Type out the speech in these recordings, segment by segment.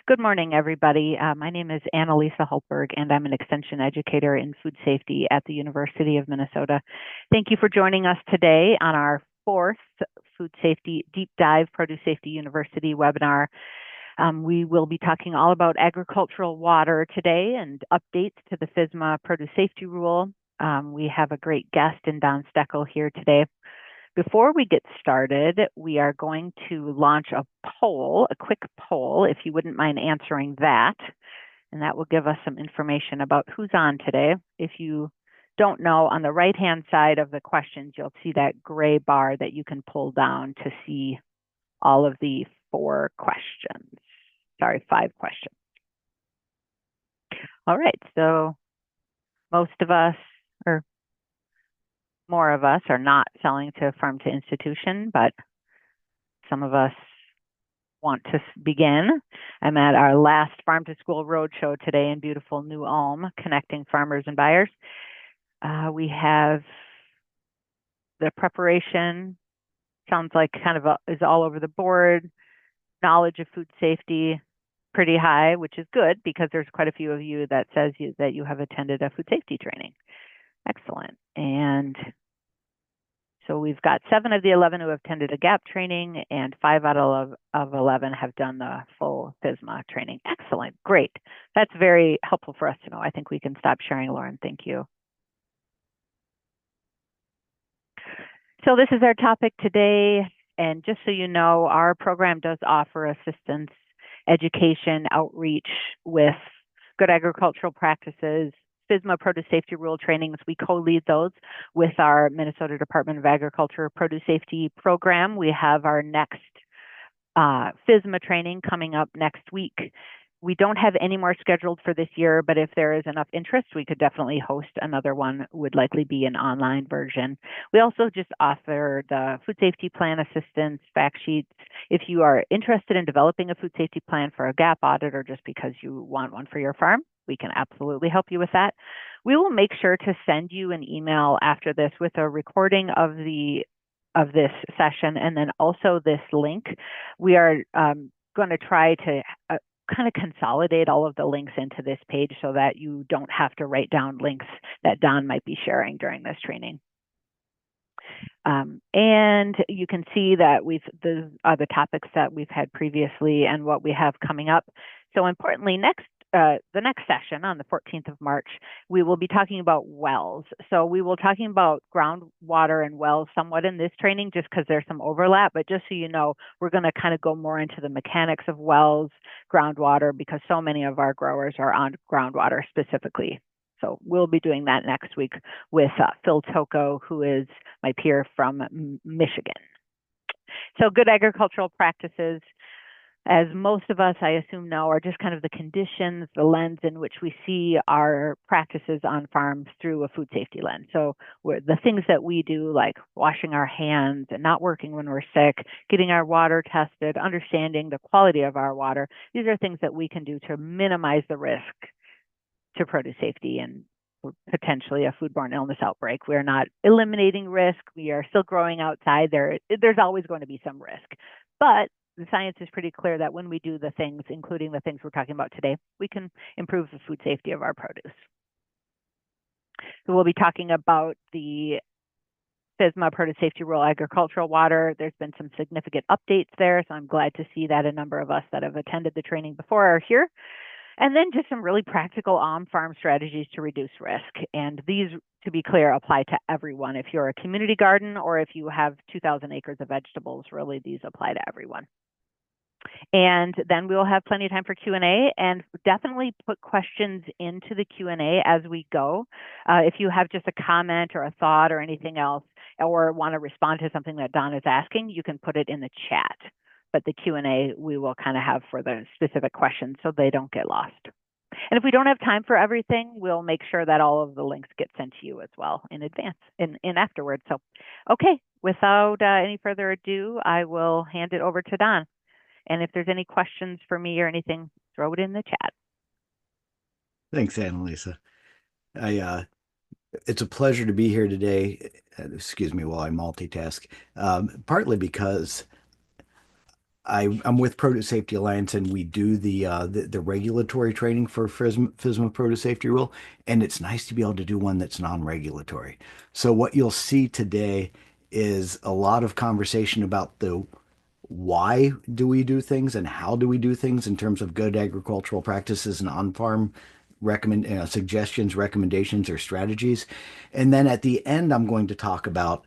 Good morning, everybody. My name is Annalisa Hultberg, and I'm an extension educator in food safety at the University of Minnesota. Thank you for joining us today on our fourth Food Safety Deep Dive Produce Safety University webinar. We will be talking all about agricultural water today and updates to the FSMA Produce Safety Rule. We have a great guest in Don Steckel here today. Before we get started, we are going to launch a poll, a quick poll, if you wouldn't mind answering that. And that will give us some information about who's on today. If you don't know, on the right-hand side of the questions, you'll see that gray bar that you can pull down to see all of the 5 questions. All right, so most of us, or more of us, are not selling to farm to institution, but some of us want to begin. I'm at our last Farm to School Roadshow today in beautiful New Ulm, connecting farmers and buyers. We have the preparation, sounds like is all over the board. Knowledge of food safety, pretty high, which is good because there's quite a few of you that says that you have attended a food safety training. Excellent. And so we've got 7 of the 11 who have attended a GAP training, and 5 out of 11 have done the full FSMA training. Excellent, great. That's very helpful for us to know. I think we can stop sharing, Lauren. Thank you. So this is our topic today, and just so you know, our program does offer assistance, education, outreach with good agricultural practices, FSMA Produce Safety Rule trainings. We co-lead those with our Minnesota Department of Agriculture Produce Safety program. We have our next FSMA training coming up next week. We don't have any more scheduled for this year, but if there is enough interest, we could definitely host another one. Would likely be an online version. We also just offer the food safety plan assistance, fact sheets. If you are interested in developing a food safety plan for a GAP audit or just because you want one for your farm, we can absolutely help you with that. We will make sure to send you an email after this with a recording of this session and then also this link. We are going to try to kind of consolidate all of the links into this page so that you don't have to write down links that Don might be sharing during this training. And you can see that the other topics that we've had previously and what we have coming up. So importantly, the next session on the 14th of March, we will be talking about wells. So we will talking about groundwater and wells somewhat in this training just because there's some overlap, but just so you know, we're going to kind of go more into the mechanics of wells, groundwater, because so many of our growers are on groundwater specifically. So we'll be doing that next week with Phil Toko, who is my peer from Michigan. So good agricultural practices, as most of us, I assume, know, are just kind of the conditions, the lens in which we see our practices on farms through a food safety lens. So the things that we do, like washing our hands and not working when we're sick, getting our water tested, understanding the quality of our water, these are things that we can do to minimize the risk to produce safety and potentially a foodborne illness outbreak. We're not eliminating risk. We are still growing outside. There's always going to be some risk. But the science is pretty clear that when we do the things, including the things we're talking about today, we can improve the food safety of our produce. So we'll be talking about the FSMA Produce Safety Rule agricultural water. There's been some significant updates there, so I'm glad to see that a number of us that have attended the training before are here. And then just some really practical on-farm strategies to reduce risk. And these, to be clear, apply to everyone. If you're a community garden or if you have 2,000 acres of vegetables, really these apply to everyone. And then we'll have plenty of time for Q&A, and definitely put questions into the Q&A as we go. If you have just a comment or a thought or anything else, or want to respond to something that Don is asking, you can put it in the chat. But the Q&A we will kind of have for the specific questions so they don't get lost. And if we don't have time for everything, we'll make sure that all of the links get sent to you as well in advance, in afterwards. So, okay, without any further ado, I will hand it over to Don. And if there's any questions for me or anything, throw it in the chat. Thanks, Annalisa. It's a pleasure to be here today. Excuse me while I multitask. Partly because I'm with Produce Safety Alliance, and we do the regulatory training for FSMA Produce Safety Rule, and it's nice to be able to do one that's non-regulatory. So what you'll see today is a lot of conversation about the why do we do things and how do we do things in terms of good agricultural practices and on-farm suggestions, recommendations, or strategies. And then at the end, I'm going to talk about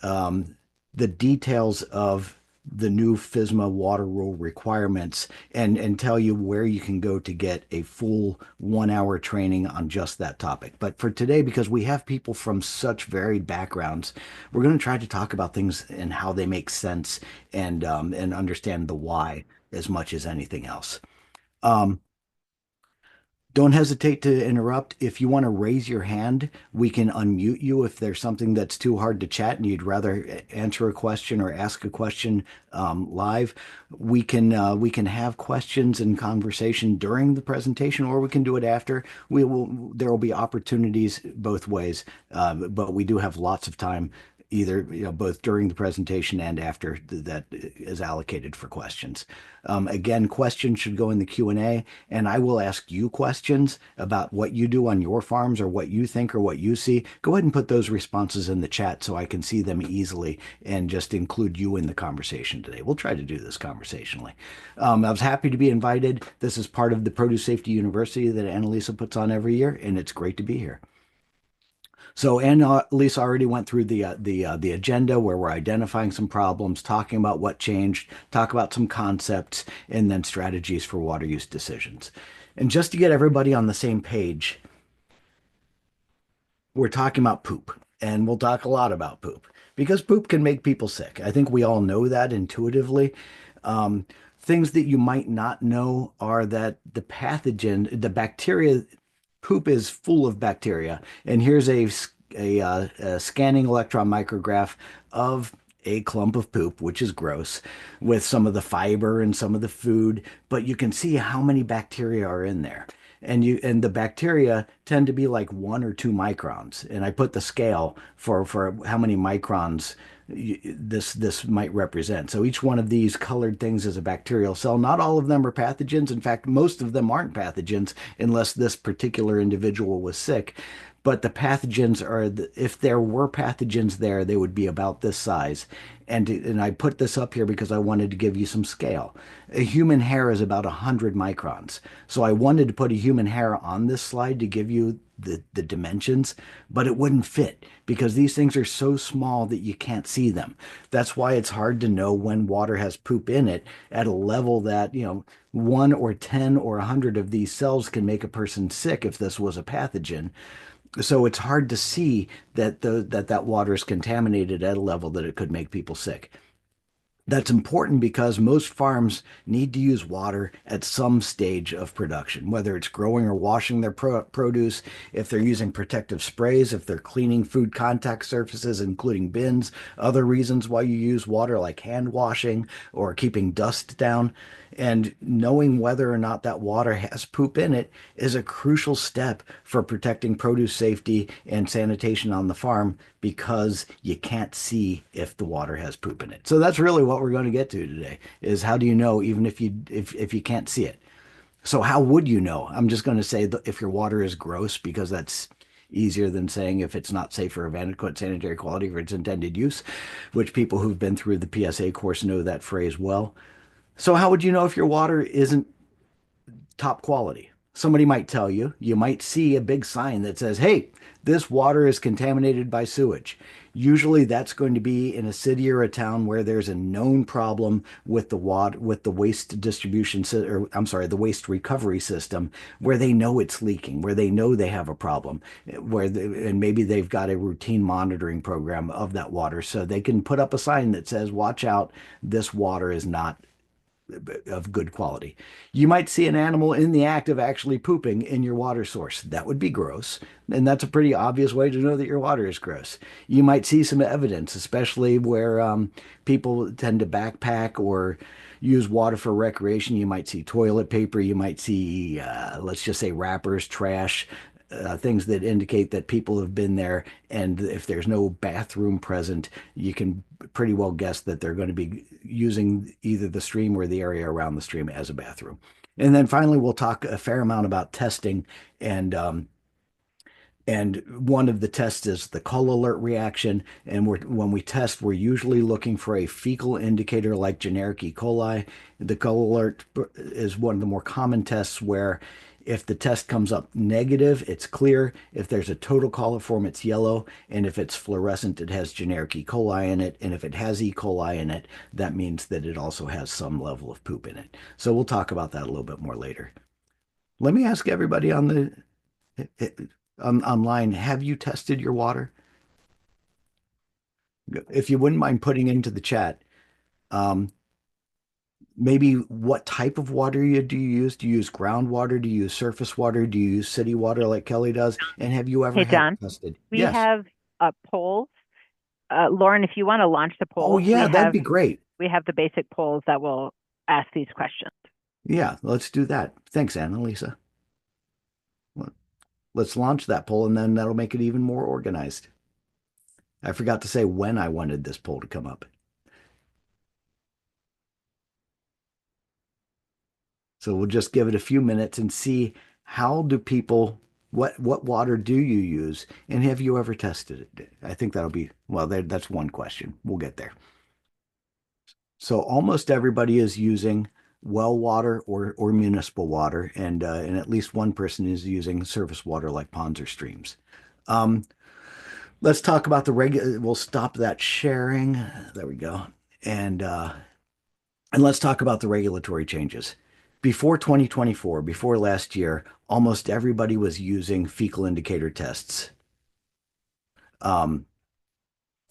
um, the details of the new FSMA water rule requirements and tell you where you can go to get a full 1 hour training on just that topic. But for today, because we have people from such varied backgrounds, we're going to try to talk about things and how they make sense and understand the why as much as anything else. Um, don't hesitate to interrupt. If you want to raise your hand, we can unmute you if there's something that's too hard to chat and you'd rather answer a question or ask a question live. We can have questions and conversation during the presentation, or we can do it after. There will be opportunities both ways, but we do have lots of time either both during the presentation and after that is allocated for questions. Again, questions should go in the Q&A, and I will ask you questions about what you do on your farms or what you think or what you see. Go ahead and put those responses in the chat so I can see them easily and just include you in the conversation today. We'll try to do this conversationally. I was happy to be invited. This is part of the Produce Safety University that Annalisa puts on every year, and it's great to be here. So, and Lisa already went through the agenda where we're identifying some problems, talking about what changed, talk about some concepts, and then strategies for water use decisions. And just to get everybody on the same page, we're talking about poop, and we'll talk a lot about poop because poop can make people sick. I think we all know that intuitively. Um, Things that you might not know are that the pathogen, the bacteria, poop is full of bacteria. And here's a scanning electron micrograph of a clump of poop, which is gross, with some of the fiber and some of the food, but you can see how many bacteria are in there. And the bacteria tend to be like 1 or 2 microns. And I put the scale for how many microns this might represent. So each one of these colored things is a bacterial cell. Not all of them are pathogens. In fact, most of them aren't pathogens unless this particular individual was sick. But the pathogens are, if there were pathogens there, they would be about this size. And I put this up here because I wanted to give you some scale. A human hair is about 100 microns. So I wanted to put a human hair on this slide to give you the dimensions, but it wouldn't fit because these things are so small that you can't see them. That's why it's hard to know when water has poop in it at a level that, 1 or 10 or 100 of these cells can make a person sick if this was a pathogen. So it's hard to see that water is contaminated at a level that it could make people sick. That's important because most farms need to use water at some stage of production, whether it's growing or washing their produce, if they're using protective sprays, if they're cleaning food contact surfaces, including bins, other reasons why you use water like hand washing or keeping dust down. And knowing whether or not that water has poop in it is a crucial step for protecting produce safety and sanitation on the farm because you can't see if the water has poop in it. So that's really what we're going to get to today is how do you know even if you can't see it? So how would you know? I'm just going to say that if your water is gross because that's easier than saying if it's not safe or of adequate sanitary quality for its intended use, which people who've been through the PSA course know that phrase well. So how would you know if your water isn't top quality? Somebody might tell you, you might see a big sign that says, hey, this water is contaminated by sewage. Usually that's going to be in a city or a town where there's a known problem with the waste distribution, or I'm sorry, the waste recovery system, where they know it's leaking, where they know they have a problem, and maybe they've got a routine monitoring program of that water. So they can put up a sign that says, watch out, this water is not of good quality. You might see an animal in the act of actually pooping in your water source. That would be gross. And that's a pretty obvious way to know that your water is gross. You might see some evidence, especially where people tend to backpack or use water for recreation. You might see toilet paper. You might see, let's just say, wrappers, trash, things that indicate that people have been there. And if there's no bathroom present, you can pretty well guess that they're going to be using either the stream or the area around the stream as a bathroom. And then finally, we'll talk a fair amount about testing and one of the tests is the call alert reaction. And when we test, we're usually looking for a fecal indicator like generic E. coli. The call alert is one of the more common tests where if the test comes up negative, it's clear. If there's a total coliform, it's yellow. And if it's fluorescent, it has generic E. coli in it. And if it has E. coli in it, that means that it also has some level of poop in it. So we'll talk about that a little bit more later. Let me ask everybody online, have you tested your water? If you wouldn't mind putting into the chat, um, maybe what type of water do you use? Do you use groundwater? Do you use surface water? Do you use city water like Kelly does? And have you ever Hey, had it John, tested? we Yes. have polls. Lauren, if you want to launch the Oh, polls, yeah, that'd be great. we have the basic polls that will ask these questions. Yeah, let's do that. Thanks, Annalisa. Let's launch that poll and then that'll make it even more organized. I forgot to say when I wanted this poll to come up. So we'll just give it a few minutes and see how do people what water do you use and have you ever tested it? I think that'll be well, that's one question. We'll get there. So almost everybody is using well water or municipal water, and at least one person is using surface water like ponds or streams. Um, let's talk about the regular. We'll stop that sharing. There we go. And uh, And let's talk about the regulatory changes. Before 2024, before last year, almost everybody was using fecal indicator tests. Um,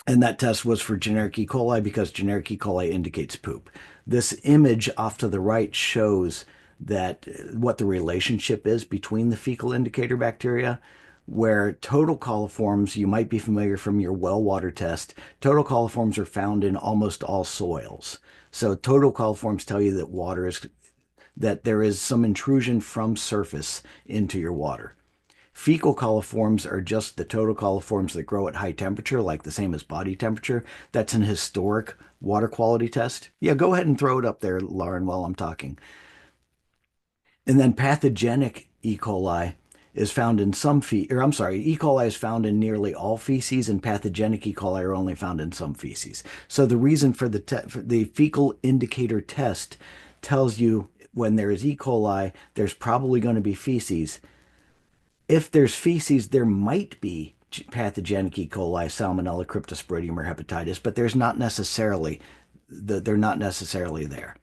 and that test was for generic E. coli because generic E. coli indicates poop. This image off to the right shows that what the relationship is between the fecal indicator bacteria, where total coliforms, you might be familiar from your well water test, total coliforms are found in almost all soils. So total coliforms tell you that there is some intrusion from surface into your water. Fecal coliforms are just the total coliforms that grow at high temperature, like the same as body temperature. That's an historic water quality test. Yeah, go ahead and throw it up there, Lauren, while I'm talking. And then pathogenic E. coli is found in some or I'm sorry, E. coli is found in nearly all feces, and pathogenic E. coli are only found in some feces. So the reason for the fecal indicator test tells you when there is E. coli, there's probably going to be feces. If there's feces, there might be pathogenic E. coli, salmonella, cryptosporidium, or hepatitis, but they're not necessarily there.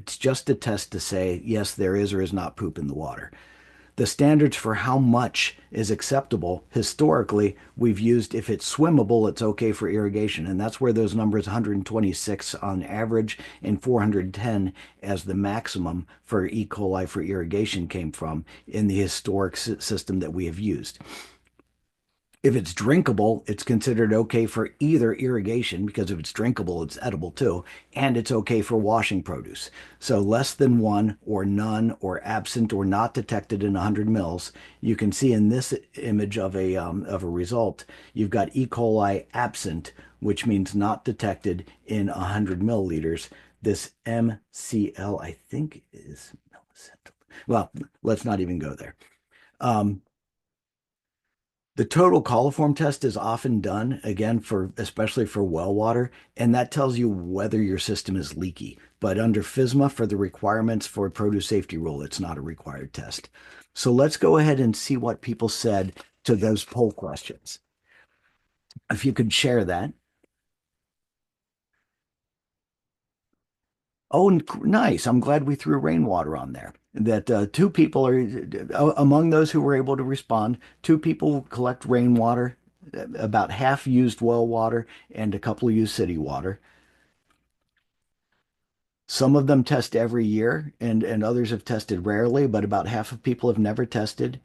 It's just a test to say, yes, there is or is not poop in the water. The standards for how much is acceptable, historically, we've used if it's swimmable, it's okay for irrigation. And that's where those numbers 126 on average and 410 as the maximum for E. coli for irrigation came from in the historic system that we have used. If it's drinkable, it's considered okay for either irrigation, because if it's drinkable, it's edible too, and it's okay for washing produce. So less than one or none or absent or not detected in 100 mils. You can see in this image of a result, you've got E. coli absent, which means not detected in 100 milliliters. This MCL, I think, is millicent. Well, let's not even go there. The total coliform test is often done, again, especially for well water, and that tells you whether your system is leaky. But under FSMA, for the requirements for produce safety rule, it's not a required test. So let's go ahead and see what people said to those poll questions. If you could share that. Oh, nice. I'm glad we threw rainwater on there. That two people are among those who were able to respond. Two people collect rainwater. About half used well water, and a couple used city water. Some of them test every year, and others have tested rarely, but about half of people have never tested.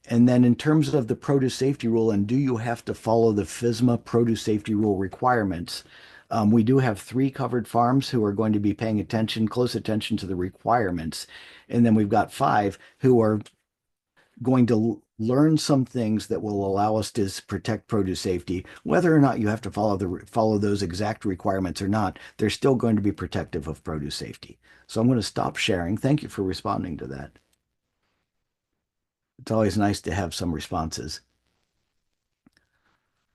And then in terms of the produce safety rule, and do you have to follow the FSMA produce safety rule requirements? We do have 3 covered farms who are going to be paying close attention to the requirements. And then we've got 5 who are going to learn some things that will allow us to protect produce safety. Whether or not you have to follow those exact requirements or not, they're still going to be protective of produce safety. So I'm going to stop sharing. Thank you for responding to that. It's always nice to have some responses.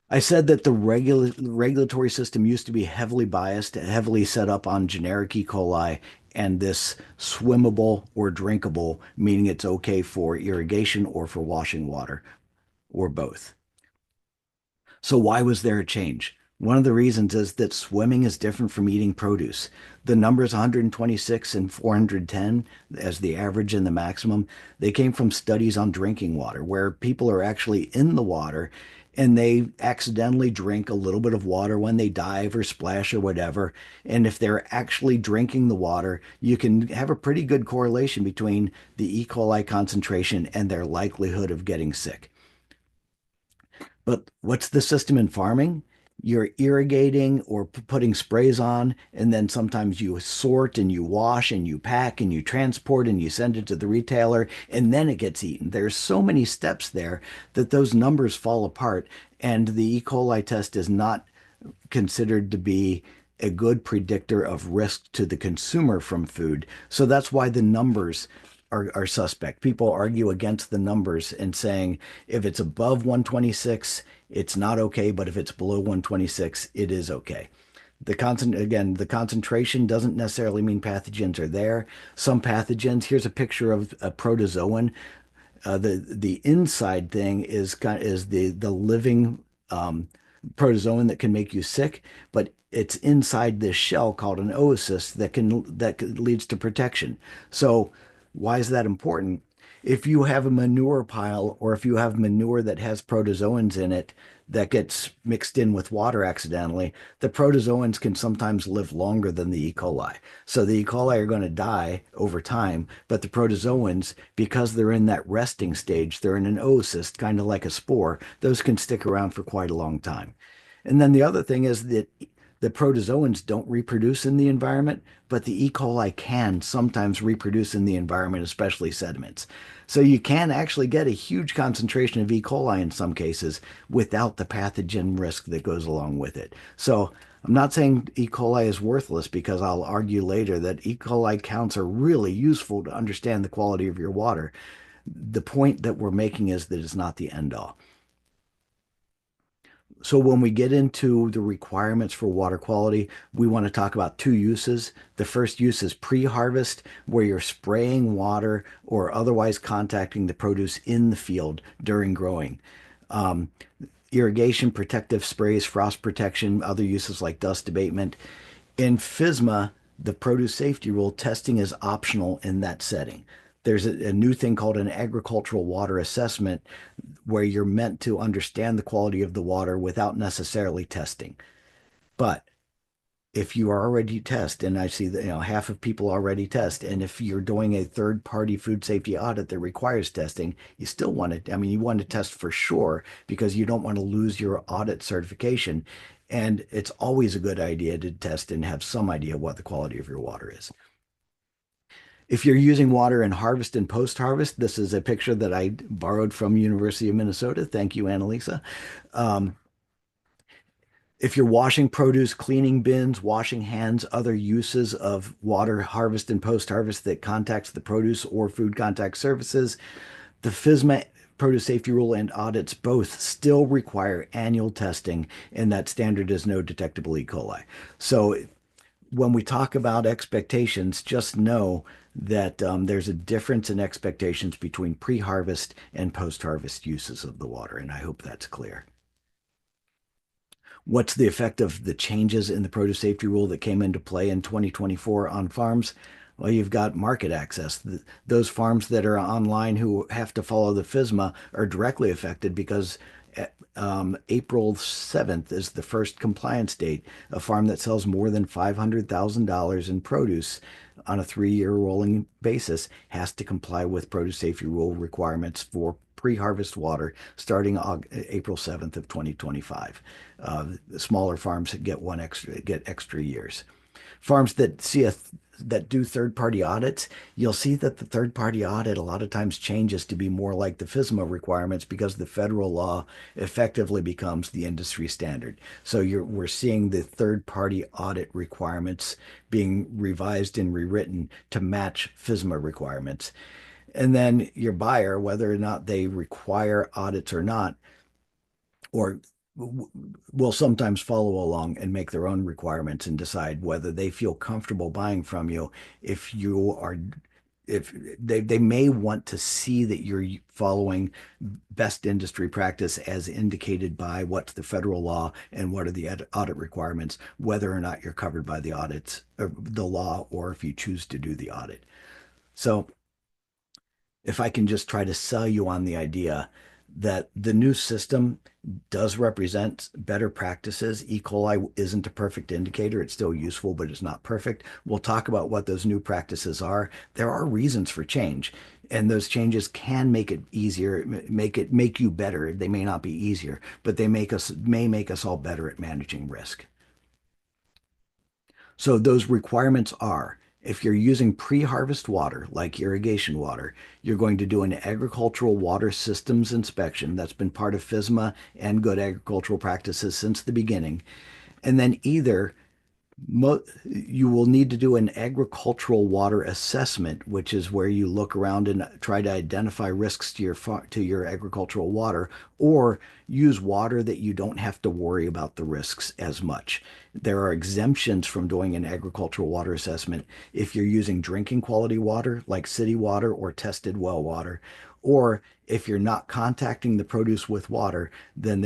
I said that the regulatory system used to be heavily biased, heavily set up on generic E. coli and this swimmable or drinkable, meaning it's okay for irrigation or for washing water or both. So why was there a change? One of the reasons is that swimming is different from eating produce. The numbers 126 and 410 as the average and the maximum, they came from studies on drinking water where people are actually in the water and they accidentally drink a little bit of water when they dive or splash or whatever. And if they're actually drinking the water, you can have a pretty good correlation between the E. coli concentration and their likelihood of getting sick. But what's the system in farming? You're irrigating or putting sprays on, and then sometimes you sort and you wash and you pack and you transport and you send it to the retailer, and then it gets eaten. There's so many steps there that those numbers fall apart, and the E. coli test is not considered to be a good predictor of risk to the consumer from food. So that's why the numbers are suspect. People argue against the numbers and saying if it's above 126, it's not okay, but if it's below 126, it is okay. The concentration doesn't necessarily mean pathogens are there. Some pathogens, here's a picture of a protozoan. The inside thing is the living protozoan that can make you sick, but it's inside this shell called an oocyst that leads to protection. So why is that important? If you have a manure pile or if you have manure that has protozoans in it that gets mixed in with water accidentally, the protozoans can sometimes live longer than the E. coli. So the E. coli are going to die over time, but the protozoans, because they're in that resting stage, they're in an oocyst, kind of like a spore, those can stick around for quite a long time. And then the other thing is that the protozoans don't reproduce in the environment, but the E. coli can sometimes reproduce in the environment, especially sediments. So you can actually get a huge concentration of E. coli in some cases without the pathogen risk that goes along with it. So I'm not saying E. coli is worthless because I'll argue later that E. coli counts are really useful to understand the quality of your water. The point that we're making is that it's not the end all. So when we get into the requirements for water quality, we want to talk about two uses. The first use is pre-harvest, where you're spraying water or otherwise contacting the produce in the field during growing. Um, Irrigation, protective sprays, frost protection, other uses like dust abatement. In FSMA, the produce safety rule, testing is optional in that setting. There's a new thing called an agricultural water assessment where you're meant to understand the quality of the water without necessarily testing. But if you are already test, and I see that half of people already test, and if you're doing a third party food safety audit that requires testing, you still want to, I mean, you want to test for sure because you don't want to lose your audit certification. And it's always a good idea to test and have some idea what the quality of your water is. If you're using water in harvest and post-harvest, this is a picture that I borrowed from University of Minnesota. Thank you, Annalisa. Um, if you're washing produce, cleaning bins, washing hands, other uses of water harvest and post-harvest that contacts the produce or food contact services, the FSMA produce safety rule and audits both still require annual testing, and that standard is no detectable E. coli. So when we talk about expectations, just know that there's a difference in expectations between pre-harvest and post-harvest uses of the water, and I hope that's clear. What's the effect of the changes in the produce safety rule that came into play in 2024 on farms? Well, you've got market access. Those farms that are online who have to follow the FSMA are directly affected because April 7th is the first compliance date. A farm that sells more than $500,000 in produce on a 3-year rolling basis has to comply with produce safety rule requirements for pre-harvest water starting April 7th of 2025. Smaller farms get extra years. farms that do third-party audits, you'll see that the third-party audit a lot of times changes to be more like the FSMA requirements because the federal law effectively becomes the industry standard. So we're seeing the third-party audit requirements being revised and rewritten to match FSMA requirements. And then your buyer, whether or not they require audits or not, or will sometimes follow along and make their own requirements and decide whether they feel comfortable buying from you. If you are if they may want to see that you're following best industry practice as indicated by what's the federal law and what are the audit requirements, whether or not you're covered by the audits or the law, or if you choose to do the audit. So if I can just try to sell you on the idea that the new system does represent better practices. E. coli isn't a perfect indicator. It's still useful, but it's not perfect. We'll talk about what those new practices are. There are reasons for change, and those changes can make it easier, make you better. They may not be easier, but they may make us all better at managing risk. So those requirements are, if you're using pre-harvest water, like irrigation water, you're going to do an agricultural water systems inspection. That's been part of FSMA and good agricultural practices since the beginning. And then either you will need to do an agricultural water assessment, which is where you look around and try to identify risks to your agricultural water, or use water that you don't have to worry about the risks as much. There are exemptions from doing an agricultural water assessment if you're using drinking quality water like city water or tested well water, or if you're not contacting the produce with water, then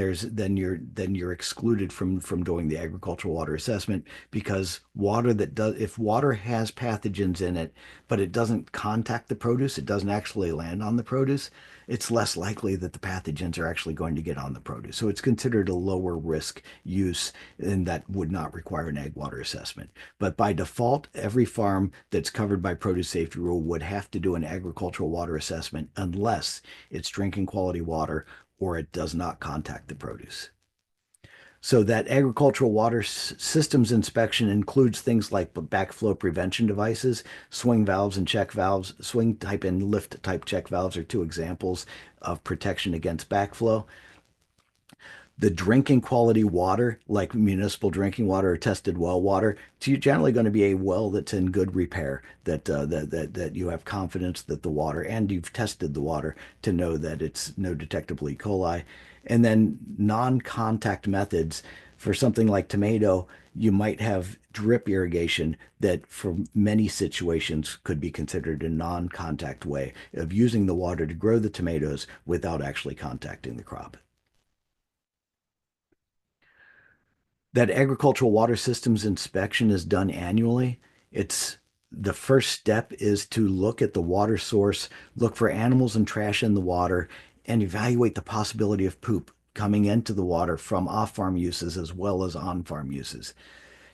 you're excluded from doing the agricultural water assessment, because if water has pathogens in it, but it doesn't contact the produce, it doesn't actually land on the produce, it's less likely that the pathogens are actually going to get on the produce. So it's considered a lower risk use, and that would not require an ag water assessment. But by default, every farm that's covered by produce safety rule would have to do an agricultural water assessment unless it's drinking quality water or it does not contact the produce. So that agricultural water systems inspection includes things like backflow prevention devices, swing valves and check valves. Swing type and lift type check valves are two examples of protection against backflow. The drinking quality water, like municipal drinking water or tested well water, it's generally going to be a well that's in good repair, that you have confidence that the water, and you've tested the water to know that it's no detectable E. coli. And then non-contact methods for something like tomato, you might have drip irrigation that for many situations could be considered a non-contact way of using the water to grow the tomatoes without actually contacting the crop. That agricultural water systems inspection is done annually. It's the first step is to look at the water source, look for animals and trash in the water, and evaluate the possibility of poop coming into the water from off-farm uses as well as on-farm uses.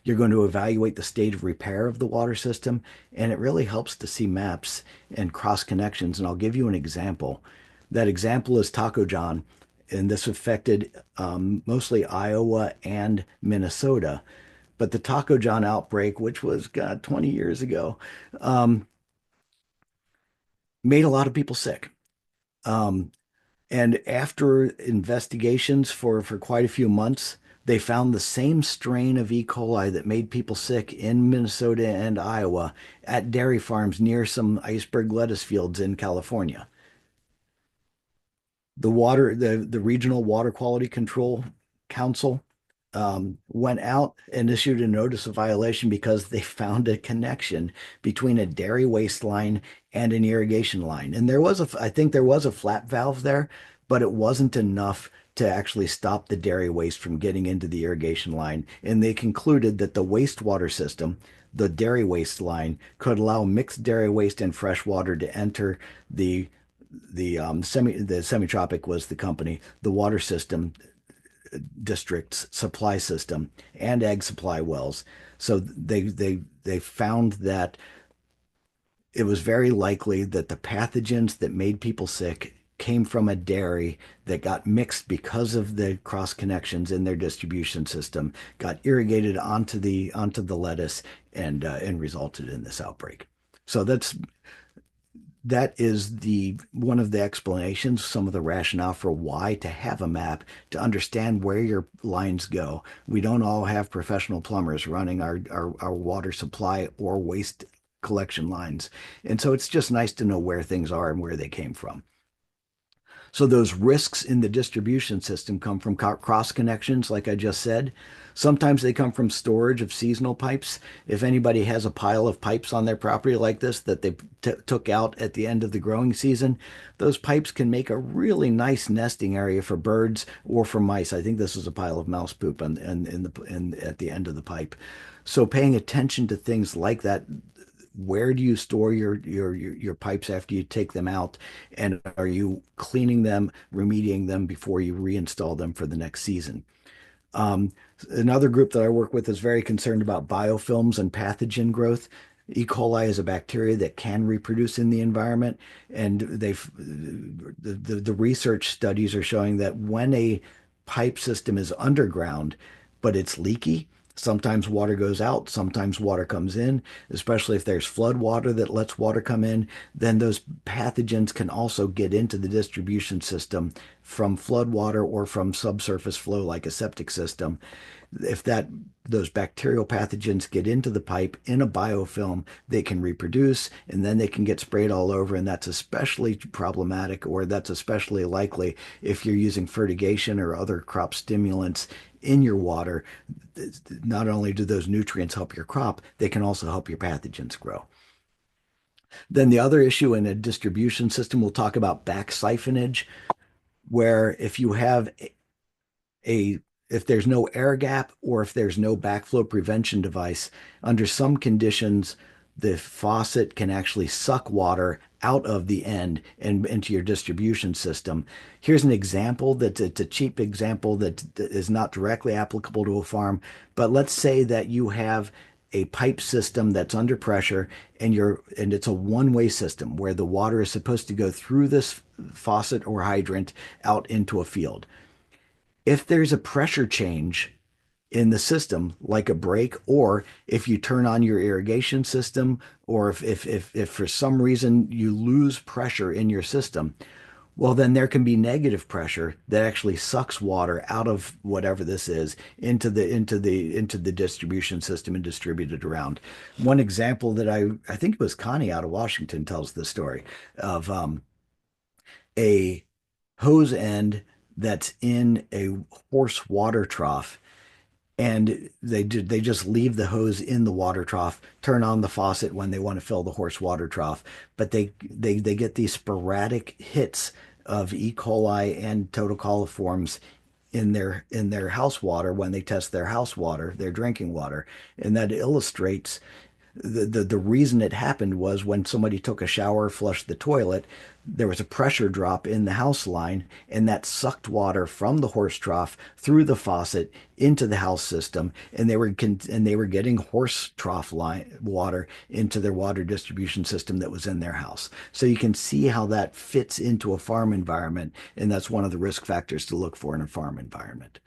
You're going to evaluate the state of repair of the water system, and it really helps to see maps and cross connections. And I'll give you an example. That example is Taco John, and this affected mostly Iowa and Minnesota. But the Taco John outbreak, which was, God, 20 years ago, um, made a lot of people sick. Um, and after investigations for quite a few months, they found the same strain of E. coli that made people sick in Minnesota and Iowa at dairy farms near some iceberg lettuce fields in California. The regional water quality control council went out and issued a notice of violation because they found a connection between a dairy waste line and an irrigation line. And I think there was a flat valve there, but it wasn't enough to actually stop the dairy waste from getting into the irrigation line. And they concluded that the wastewater system, the dairy waste line, could allow mixed dairy waste and fresh water to enter the semi-tropic was the company, the water system district's supply system and egg supply wells. So they found that it was very likely that the pathogens that made people sick came from a dairy that got mixed because of the cross connections in their distribution system, got irrigated onto the lettuce, and resulted in this outbreak. So that is the one of the explanations, some of the rationale for why to have a map to understand where your lines go. We don't all have professional plumbers running our water supply or waste collection lines. And so it's just nice to know where things are and where they came from. So those risks in the distribution system come from cross connections, like I just said. Sometimes they come from storage of seasonal pipes. If anybody has a pile of pipes on their property like this that they took out at the end of the growing season, those pipes can make a really nice nesting area for birds or for mice. I think this is a pile of mouse poop at the end of the pipe. So paying attention to things like that, where do you store your pipes after you take them out, and are you cleaning them, remediating them before you reinstall them for the next season? Um, Another group that I work with is very concerned about biofilms and pathogen growth. E. coli is a bacteria that can reproduce in the environment, and the research studies are showing that when a pipe system is underground, but it's leaky, sometimes water goes out, sometimes water comes in, especially if there's flood water that lets water come in, then those pathogens can also get into the distribution system from flood water or from subsurface flow like a septic system. If those bacterial pathogens get into the pipe in a biofilm, they can reproduce and then they can get sprayed all over. And that's especially problematic, or that's especially likely if you're using fertigation or other crop stimulants in your water. Not only do those nutrients help your crop, they can also help your pathogens grow. Then the other issue in a distribution system, we'll talk about back siphonage, where a if there's no air gap or if there's no backflow prevention device, under some conditions, the faucet can actually suck water out of the end and into your distribution system. Here's an example that's it's a cheap example that is not directly applicable to a farm, but let's say that you have a pipe system that's under pressure and it's a one-way system where the water is supposed to go through this faucet or hydrant out into a field. If there's a pressure change in the system, like a break, or if you turn on your irrigation system, or if for some reason you lose pressure in your system, well, then there can be negative pressure that actually sucks water out of whatever this is into the distribution system and distributed around. One example that I think it was Connie out of Washington tells the story of a hose end that's in a horse water trough, and they just leave the hose in the water trough, turn on the faucet when they want to fill the horse water trough, but they get these sporadic hits of E. coli and totocoliforms in their house water when they test their house water, their drinking water, and that illustrates the reason it happened was when somebody took a shower, flushed the toilet, there was a pressure drop in the house line, and that sucked water from the horse trough through the faucet into the house system, and they were getting horse trough line water into their water distribution system that was in their house. So you can see how that fits into a farm environment, and that's one of the risk factors to look for in a farm environment.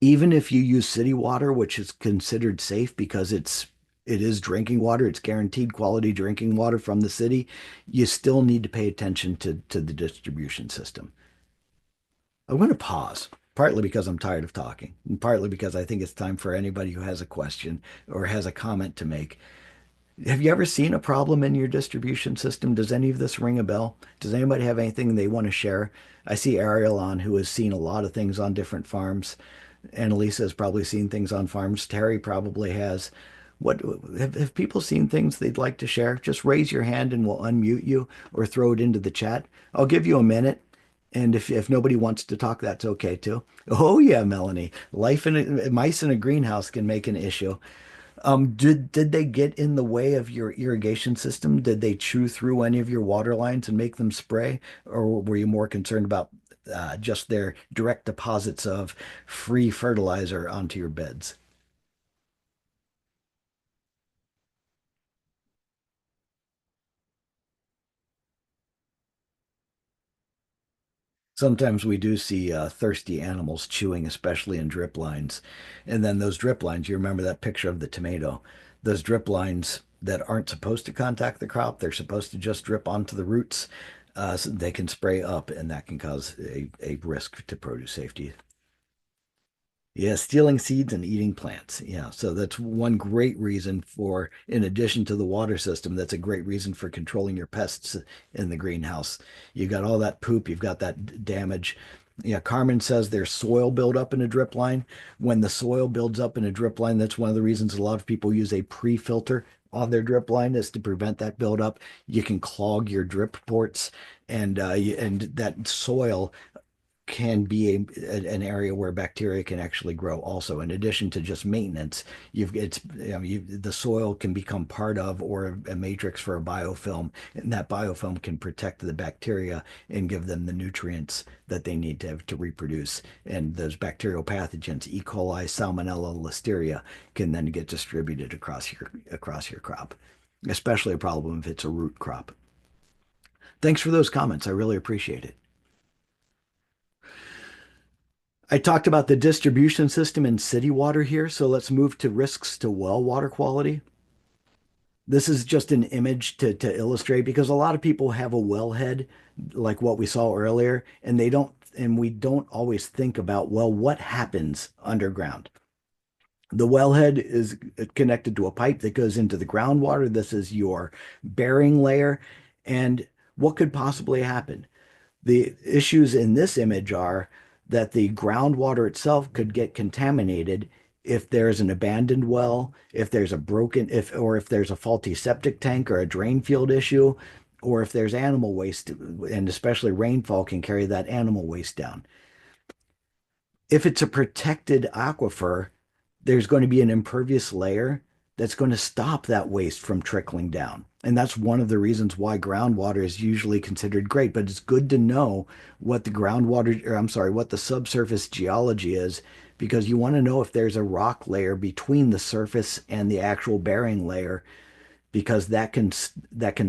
Even if you use city water, which is considered safe because it is drinking water, it's guaranteed quality drinking water from the city, you still need to pay attention to the distribution system. I'm going to pause, partly because I'm tired of talking, and partly because I think it's time for anybody who has a question or has a comment to make. Have you ever seen a problem in your distribution system? Does any of this ring a bell? Does anybody have anything they want to share? I see Ariel on, who has seen a lot of things on different farms. Annalisa has probably seen things on farms. Terry probably has. What have people seen things they'd like to share? Just raise your hand and we'll unmute you or throw it into the chat. I'll give you a minute. And if nobody wants to talk, that's okay too. Oh yeah, Melanie. Life in mice in a greenhouse can make an issue. Did they get in the way of your irrigation system? Did they chew through any of your water lines and make them spray? Or were you more concerned about just their direct deposits of free fertilizer onto your beds? Sometimes we do see thirsty animals chewing, especially in drip lines. And then those drip lines, you remember that picture of the tomato, those drip lines that aren't supposed to contact the crop, they're supposed to just drip onto the roots. So they can spray up, and that can cause a risk to produce safety. Yeah, stealing seeds and eating plants. Yeah, so that's one great reason for, in addition to the water system, that's a great reason for controlling your pests in the greenhouse. You got all that poop, you've got that damage. Yeah, Carmen says there's soil buildup in a drip line. When the soil builds up in a drip line, that's one of the reasons a lot of people use a pre-filter on their drip line is to prevent that buildup. You can clog your drip ports, and that soil can be an area where bacteria can actually grow also in addition to just maintenance. The soil can become part of or a matrix for a biofilm, and that biofilm can protect the bacteria and give them the nutrients that they need to have to reproduce, and those bacterial pathogens, E. coli, salmonella, listeria, can then get distributed across your crop, especially a problem if it's a root crop. Thanks for those comments. I really appreciate it. I talked about the distribution system in city water here, so let's move to risks to well water quality. This is just an image to illustrate because a lot of people have a wellhead like what we saw earlier, and we don't always think about, well, what happens underground? The wellhead is connected to a pipe that goes into the groundwater. This is your bearing layer. And what could possibly happen? The issues in this image are that the groundwater itself could get contaminated if there's an abandoned well, if there's a broken, if there's a faulty septic tank or a drain field issue, or if there's animal waste, and especially rainfall can carry that animal waste down. If it's a protected aquifer, there's going to be an impervious layer that's going to stop that waste from trickling down. And that's one of the reasons why groundwater is usually considered great. But it's good to know what the groundwater, or I'm sorry, what the subsurface geology is, because you want to know if there's a rock layer between the surface and the actual bearing layer, because that can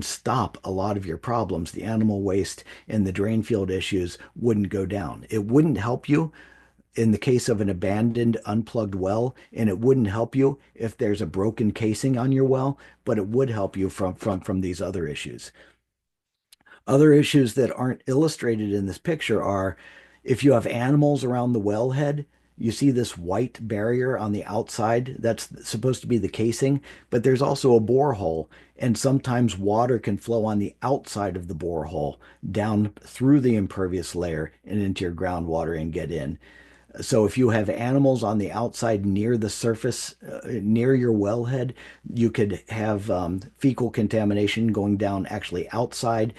stop a lot of your problems. The animal waste and the drain field issues wouldn't go down. It wouldn't help you in the case of an abandoned unplugged well, and it wouldn't help you if there's a broken casing on your well, but it would help you from these other issues. Other issues that aren't illustrated in this picture are if you have animals around the wellhead, you see this white barrier on the outside. That's supposed to be the casing, but there's also a borehole, and sometimes water can flow on the outside of the borehole down through the impervious layer and into your groundwater and get in. So if you have animals on the outside near the surface, near your wellhead, you could have fecal contamination going down actually outside.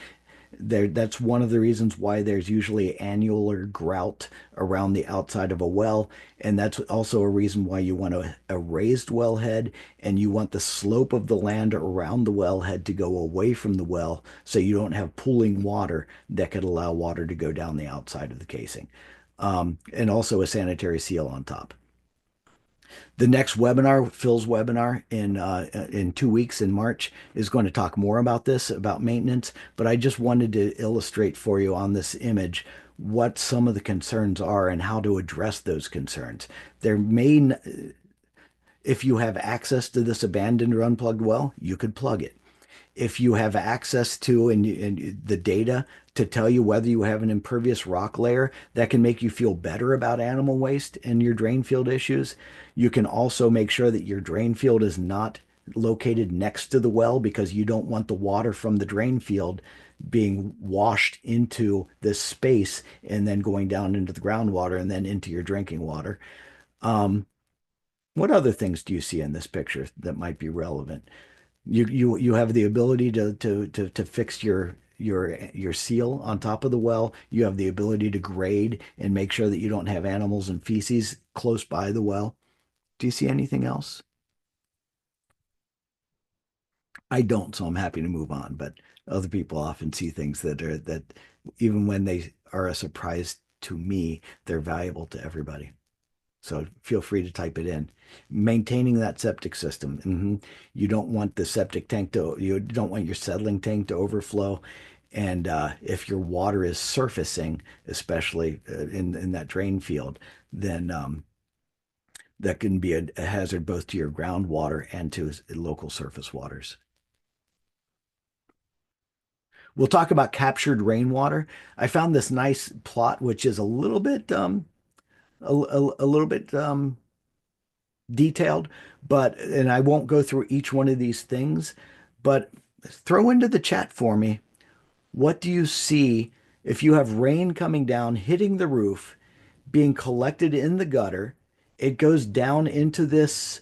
That's one of the reasons why there's usually annular grout around the outside of a well. And that's also a reason why you want a raised wellhead, and you want the slope of the land around the wellhead to go away from the well so you don't have pooling water that could allow water to go down the outside of the casing, and also a sanitary seal on top. The next webinar, Phil's webinar in 2 weeks in March, is going to talk more about this, about maintenance. But I just wanted to illustrate for you on this image what some of the concerns are and how to address those concerns. There may, if you have access to this abandoned or unplugged well, you could plug it. If you have access to and the data to tell you whether you have an impervious rock layer, that can make you feel better about animal waste and your drain field issues. You can also make sure that your drain field is not located next to the well, because you don't want the water from the drain field being washed into this space and then going down into the groundwater and then into your drinking water. Um, what other things do you see in this picture that might be relevant? You have the ability to fix your seal on top of the well. You have the ability to grade and make sure that you don't have animals and feces close by the well. Do you see anything else? I don't, so I'm happy to move on. But other people often see things that even when they are a surprise to me, they're valuable to everybody. So feel free to type it in. Maintaining that septic system. You don't want the septic tank you don't want your settling tank to overflow. And if your water is surfacing, especially in that drain field, then that can be a hazard both to your groundwater and to local surface waters. We'll talk about captured rainwater. I found this nice plot, which is a little bit a little bit detailed, but and I won't go through each one of these things, but throw into the chat for me. What do you see if you have rain coming down, hitting the roof, being collected in the gutter? It goes down into this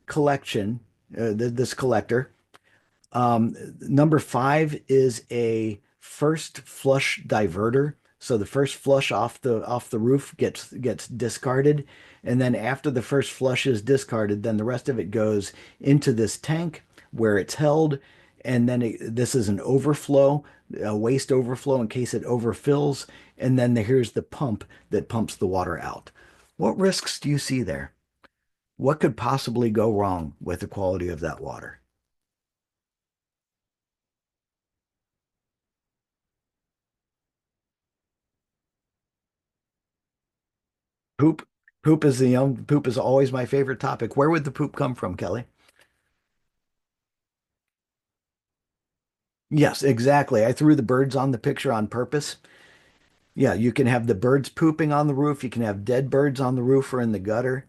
collection, this collector. Number five is a first flush diverter. So the first flush off the roof gets discarded, and then after the first flush is discarded, then the rest of it goes into this tank where it's held, and then this is an overflow, a waste overflow in case it overfills, and then here's the pump that pumps the water out. What risks do you see there? What could possibly go wrong with the quality of that water? Poop. Poop is always my favorite topic. Where would the poop come from, Kelly? Yes, exactly. I threw the birds on the picture on purpose. Yeah, you can have the birds pooping on the roof. You can have dead birds on the roof or in the gutter.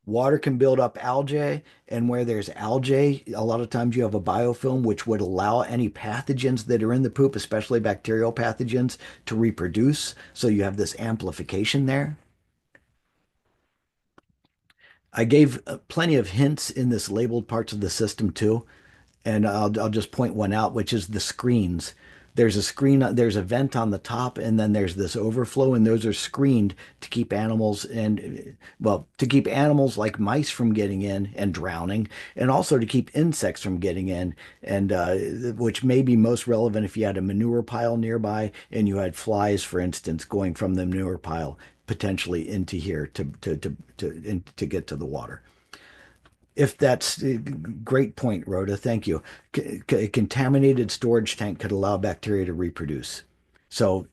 Water can build up algae, and where there's algae, a lot of times you have a biofilm which would allow any pathogens that are in the poop, especially bacterial pathogens, to reproduce. So you have this amplification there. I gave plenty of hints in this labeled parts of the system too. And I'll just point one out, which is the screens. There's a screen, there's a vent on the top, and then there's this overflow, and those are screened to keep animals and, well, to keep animals like mice from getting in and drowning, and also to keep insects from getting in, and which may be most relevant if you had a manure pile nearby and you had flies, for instance, going from the manure pile potentially into here to get to the water. If that's great point, Rhoda. Thank you. A contaminated storage tank could allow bacteria to reproduce. So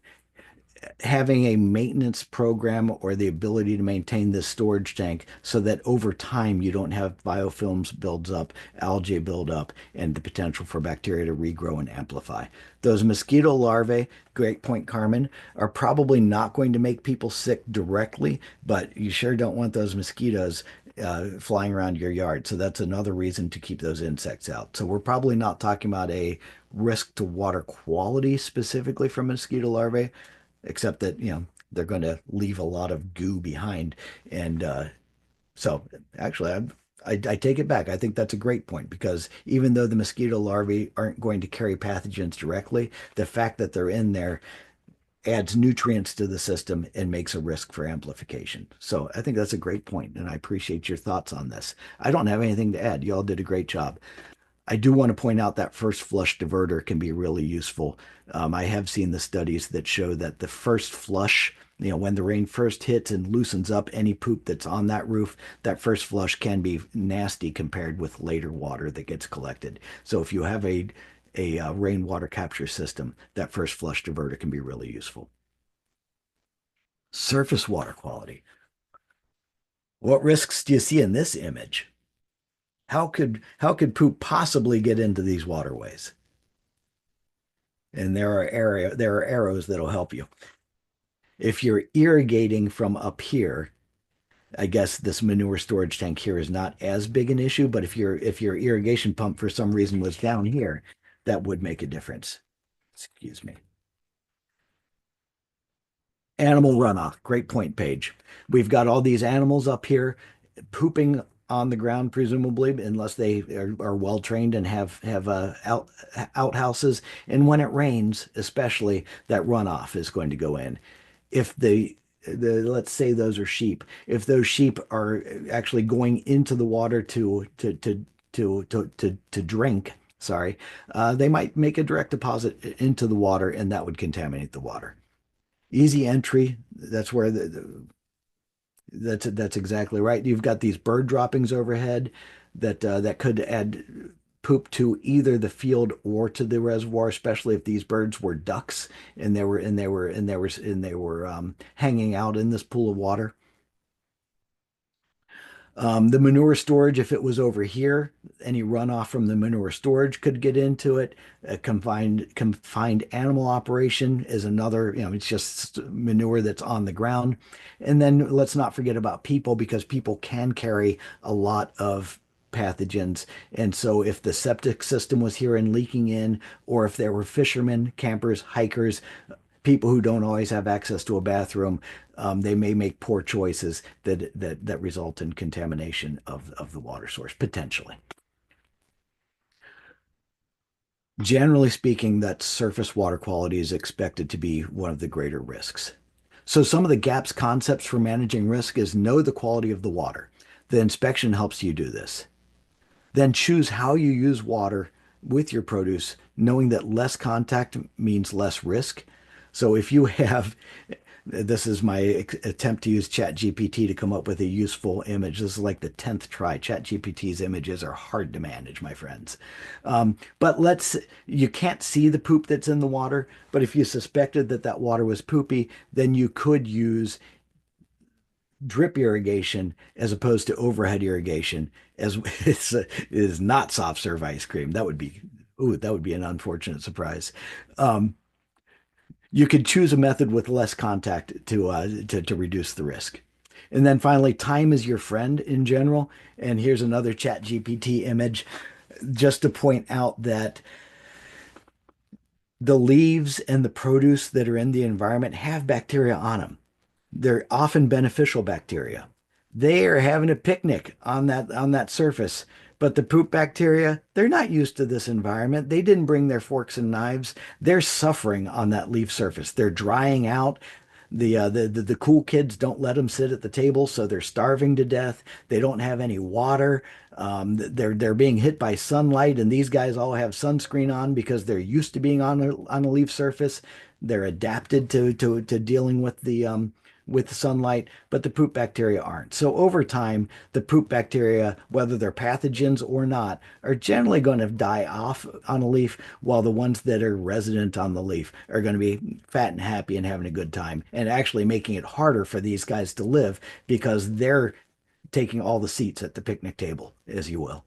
having a maintenance program or the ability to maintain this storage tank so that over time you don't have biofilms builds up, algae build up, and the potential for bacteria to regrow and amplify. Those mosquito larvae, great point, Carmen, are probably not going to make people sick directly, but you sure don't want those mosquitoes flying around your yard. So that's another reason to keep those insects out. So we're probably not talking about a risk to water quality specifically from mosquito larvae, except that, they're going to leave a lot of goo behind. And so actually, I take it back. I think that's a great point because even though the mosquito larvae aren't going to carry pathogens directly, the fact that they're in there adds nutrients to the system and makes a risk for amplification. So I think that's a great point, and I appreciate your thoughts on this. I don't have anything to add. You all did a great job. I do want to point out that first flush diverter can be really useful. I have seen the studies that show that the first flush, when the rain first hits and loosens up any poop that's on that roof, that first flush can be nasty compared with later water that gets collected. So if you have a rainwater capture system, that first flush diverter can be really useful. Surface water quality. What risks do you see in this image? How could poop possibly get into these waterways? And there are arrows that'll help you. If you're irrigating from up here, I guess this manure storage tank here is not as big an issue, but if your irrigation pump for some reason was down here, that would make a difference. Excuse me. Animal runoff. Great point, Paige. We've got all these animals up here pooping on the ground, presumably, unless they are well trained and have outhouses. And when it rains, especially, that runoff is going to go in. If the let's say those are sheep, if those sheep are actually going into the water to drink, sorry, they might make a direct deposit into the water, and that would contaminate the water. Easy entry. That's where that's exactly right. You've got these bird droppings overhead that could add. poop to either the field or to the reservoir, especially if these birds were ducks and they were hanging out in this pool of water. The manure storage, if it was over here, any runoff from the manure storage could get into it. Confined animal operation is another, it's just manure that's on the ground. And then let's not forget about people because people can carry a lot of pathogens. And so if the septic system was here and leaking in, or if there were fishermen, campers, hikers, people who don't always have access to a bathroom, they may make poor choices that result in contamination of the water source potentially. Generally speaking, that surface water quality is expected to be one of the greater risks. So some of the GAPS concepts for managing risk is know the quality of the water. The inspection helps you do this. Then choose how you use water with your produce, knowing that less contact means less risk. So if you have, this is my attempt to use ChatGPT to come up with a useful image. This is like the 10th try. ChatGPT's images are hard to manage, my friends. But you can't see the poop that's in the water, but if you suspected that that water was poopy, then you could use drip irrigation as opposed to overhead irrigation as is not soft serve ice cream. That would be an unfortunate surprise. Um, you could choose a method with less contact to reduce the risk. And then finally, time is your friend in general. And here's another Chat GPT image just to point out that the leaves and the produce that are in the environment have bacteria on them. They're often beneficial bacteria. They are having a picnic on that surface. But the poop bacteria, they're not used to this environment. They didn't bring their forks and knives. They're suffering on that leaf surface. They're drying out. The cool kids don't let them sit at the table, so they're starving to death. They don't have any water. They're being hit by sunlight, and these guys all have sunscreen on because they're used to being on a leaf surface. They're adapted to dealing with sunlight, but the poop bacteria aren't. So over time, the poop bacteria, whether they're pathogens or not, are generally going to die off on a leaf, while the ones that are resident on the leaf are going to be fat and happy and having a good time, and actually making it harder for these guys to live because they're taking all the seats at the picnic table, as you will.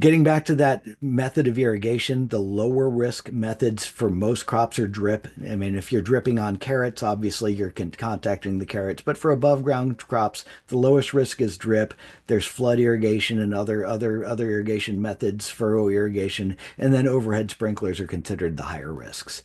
Getting back to that method of irrigation, the lower risk methods for most crops are drip. I mean, if you're dripping on carrots, obviously you're contacting the carrots. But for above ground crops, the lowest risk is drip. There's flood irrigation and other irrigation methods, furrow irrigation, and then overhead sprinklers are considered the higher risks.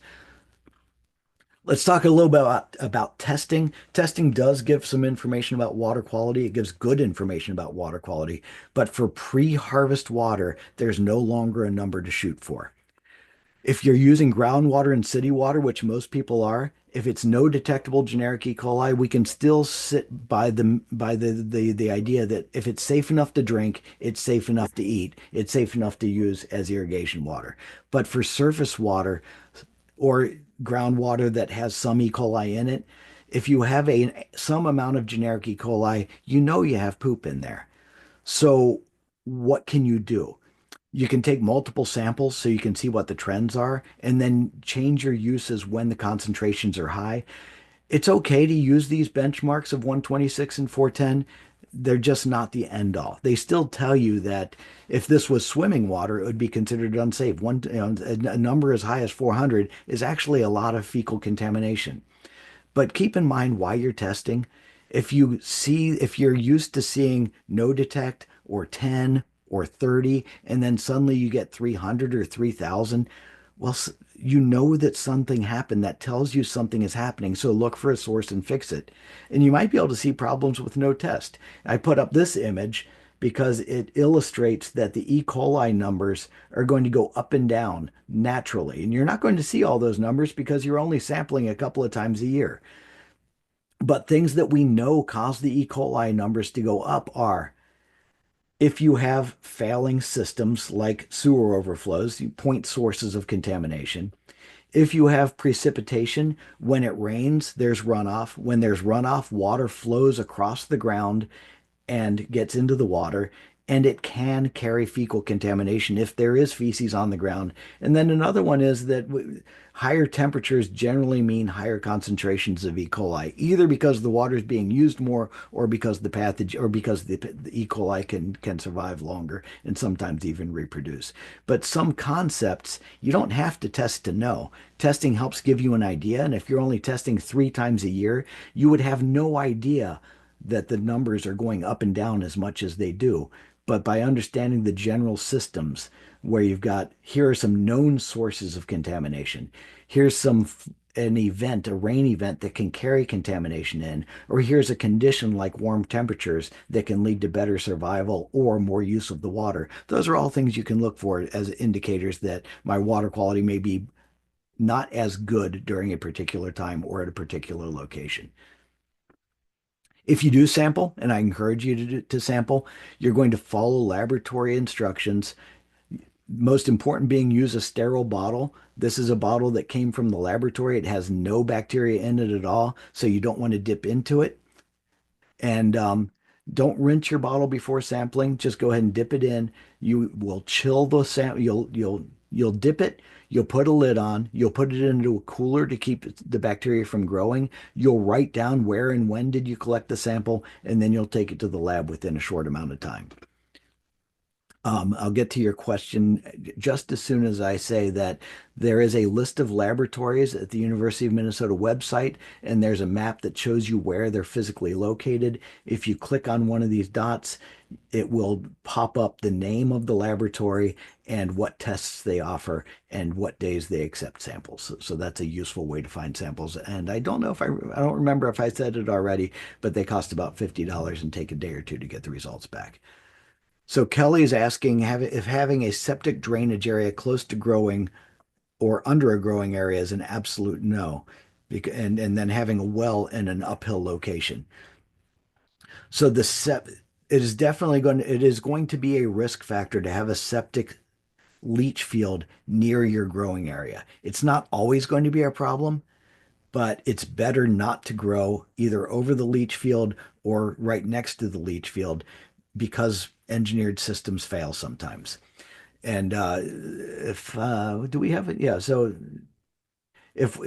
Let's talk a little bit about testing. Testing does give some information about water quality. It gives good information about water quality, but for pre-harvest water, there's no longer a number to shoot for. If you're using groundwater and city water, which most people are, if it's no detectable generic E. coli, we can still sit by the idea that if it's safe enough to drink, it's safe enough to eat, it's safe enough to use as irrigation water. But for surface water or groundwater that has some E. coli in it, if you have some amount of generic E. coli, you know you have poop in there. So what can you do? You can take multiple samples so you can see what the trends are and then change your uses when the concentrations are high. It's okay to use these benchmarks of 126 and 410. They're just not the end all. They still tell you that if this was swimming water, it would be considered unsafe. A number as high as 400 is actually a lot of fecal contamination. But keep in mind why you're testing. If you're used to seeing no detect or 10 or 30, and then suddenly you get 300 or 3,000, well, you know that something happened that tells you something is happening. So look for a source and fix it. And you might be able to see problems with no test. I put up this image because it illustrates that the E. coli numbers are going to go up and down naturally. And you're not going to see all those numbers because you're only sampling a couple of times a year. But things that we know cause the E. coli numbers to go up are if you have failing systems like sewer overflows, point sources of contamination. If you have precipitation, when it rains, there's runoff. When there's runoff, water flows across the ground and gets into the water. and it can carry fecal contamination if there is feces on the ground. And then another one is that higher temperatures generally mean higher concentrations of E. coli, either because the water is being used more or because the pathogen or because the E. coli can survive longer and sometimes even reproduce. But some concepts you don't have to test to know. Testing helps give you an idea, and if you're only testing 3 times a year, you would have no idea that the numbers are going up and down as much as they do. But by understanding the general systems, where you've got here are some known sources of contamination, here's an event, a rain event that can carry contamination in, or here's a condition like warm temperatures that can lead to better survival or more use of the water. Those are all things you can look for as indicators that my water quality may be not as good during a particular time or at a particular location. If you do sample, and I encourage you to sample, you're going to follow laboratory instructions. Most important being use a sterile bottle. This is a bottle that came from the laboratory. It has no bacteria in it at all, so you don't want to dip into it. And don't rinse your bottle before sampling. Just go ahead and dip it in. You will chill the sample. You'll dip it. You'll put a lid on. You'll put it into a cooler to keep the bacteria from growing. You'll write down where and when did you collect the sample, and then you'll take it to the lab within a short amount of time. I'll get to your question just as soon as I say that there is a list of laboratories at the University of Minnesota website, and there's a map that shows you where they're physically located. If you click on one of these dots, it will pop up the name of the laboratory and what tests they offer and what days they accept samples. So that's a useful way to find samples. And I don't know if I don't remember if I said it already, but they cost about $50 and take a day or two to get the results back. So Kelly is asking if having a septic drainage area close to growing or under a growing area is an absolute no, and then having a well in an uphill location. So it is definitely it is going to be a risk factor to have a septic leach field near your growing area. It's not always going to be a problem, but it's better not to grow either over the leach field or right next to the leach field because engineered systems fail sometimes. And if do we have it? Yeah. So if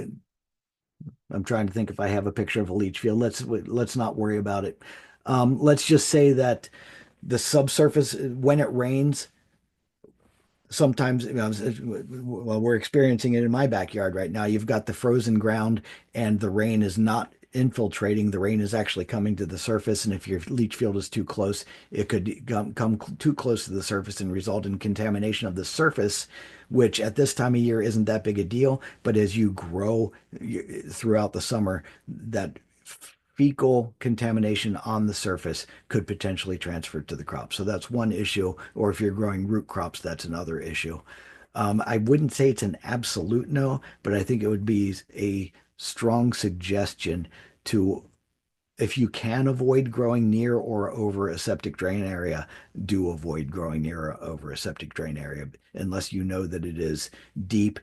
I'm trying to think if I have a picture of a leach field, let's not worry about it. Let's just say that the subsurface when it rains, sometimes, well, we're experiencing it in my backyard right now. You've got the frozen ground and the rain is not infiltrating. The rain is actually coming to the surface. And if your leach field is too close, it could come too close to the surface and result in contamination of the surface, which at this time of year isn't that big a deal. But as you grow throughout the summer, that fecal contamination on the surface could potentially transfer to the crop. So that's one issue. Or if you're growing root crops, that's another issue. I wouldn't say it's an absolute no, but I think it would be a strong suggestion to, if you can avoid growing near or over a septic drain area, do avoid growing near or over a septic drain area unless you know that it is deep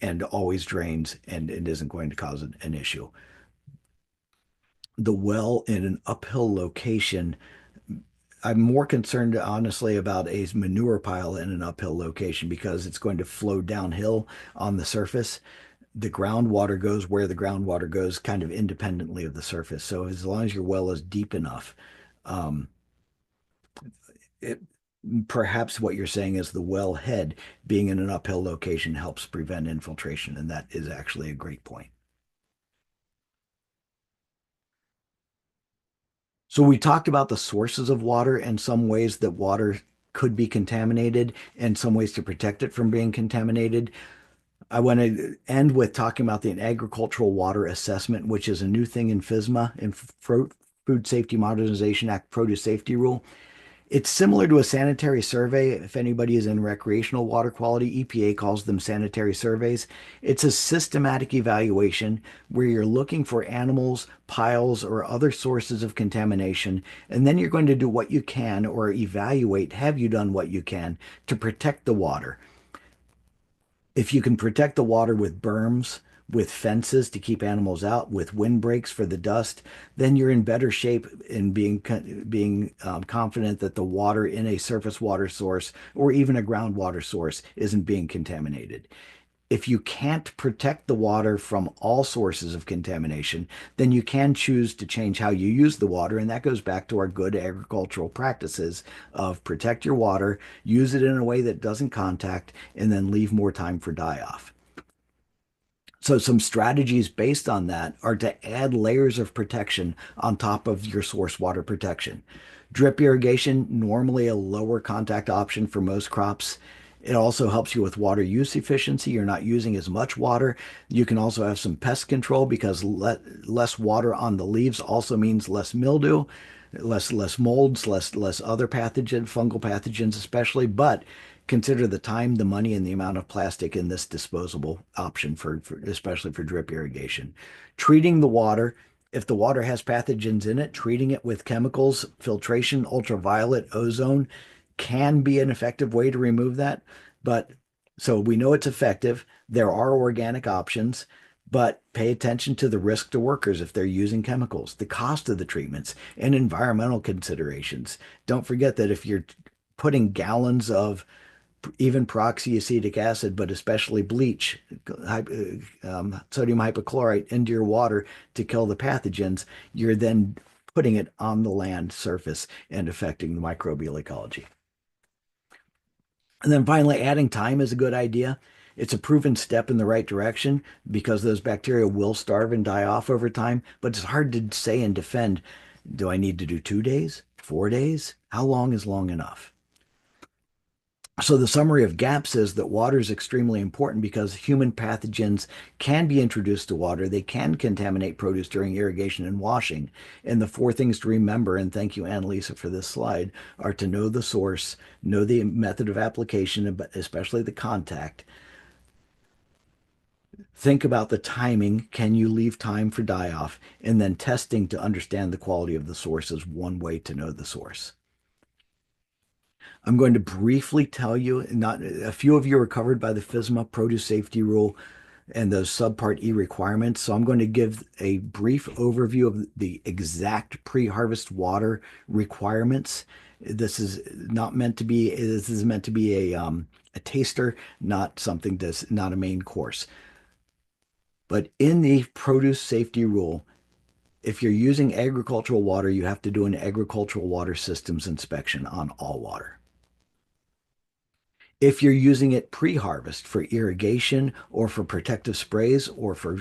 and always drains and it isn't going to cause an issue. The well in an uphill location, I'm more concerned, honestly, about a manure pile in an uphill location because it's going to flow downhill on the surface. The groundwater goes where the groundwater goes, kind of independently of the surface. So as long as your well is deep enough, um, it, perhaps what you're saying is the well head being in an uphill location helps prevent infiltration, and that is actually a great point. So we talked about the sources of water and some ways that water could be contaminated and some ways to protect it from being contaminated. I want to end with talking about the agricultural water assessment, which is a new thing in FSMA, in Food Safety Modernization Act Produce Safety Rule. It's similar to a sanitary survey. If anybody is in recreational water quality, EPA calls them sanitary surveys. It's a systematic evaluation where you're looking for animals, piles, or other sources of contamination, and then you're going to do what you can or evaluate, have you done what you can to protect the water? If you can protect the water with berms with fences to keep animals out, with windbreaks for the dust, then you're in better shape in being confident that the water in a surface water source or even a groundwater source isn't being contaminated. If you can't protect the water from all sources of contamination, then you can choose to change how you use the water. And that goes back to our good agricultural practices of protect your water, use it in a way that doesn't contact, and then leave more time for die off. So some strategies based on that are to add layers of protection on top of your source water protection. Drip irrigation, normally a lower contact option for most crops. It also helps you with water use efficiency. You're not using as much water. You can also have some pest control because less water on the leaves also means less mildew, less molds, less other pathogen, fungal pathogens especially. But consider the time, the money, and the amount of plastic in this disposable option for especially for drip irrigation. Treating the water, if the water has pathogens in it, treating it with chemicals, filtration, ultraviolet, ozone can be an effective way to remove that. But so we know it's effective. There are organic options, but pay attention to the risk to workers if they're using chemicals, the cost of the treatments, and environmental considerations. Don't forget that if you're putting gallons of even peroxyacetic acid, but especially bleach, sodium hypochlorite into your water to kill the pathogens, you're then putting it on the land surface and affecting the microbial ecology. And then finally, adding time is a good idea. It's a proven step in the right direction because those bacteria will starve and die off over time, but it's hard to say and defend. Do I need to do 2 days, 4 days? How long is long enough? So the summary of GAPS is that water is extremely important because human pathogens can be introduced to water. They can contaminate produce during irrigation and washing. And the four things to remember, and thank you, Annalisa, for this slide, are to know the source, know the method of application, but especially the contact. Think about the timing. Can you leave time for die-off? And then testing to understand the quality of the source is one way to know the source. I'm going to briefly tell you, not a few of you are covered by the FSMA produce safety rule and those subpart E requirements. So I'm going to give a brief overview of the exact pre-harvest water requirements. This is not meant to be, this is meant to be a taster, not something that's not a main course. But in the produce safety rule, if you're using agricultural water, you have to do an agricultural water systems inspection on all water. If you're using it pre-harvest for irrigation or for protective sprays or for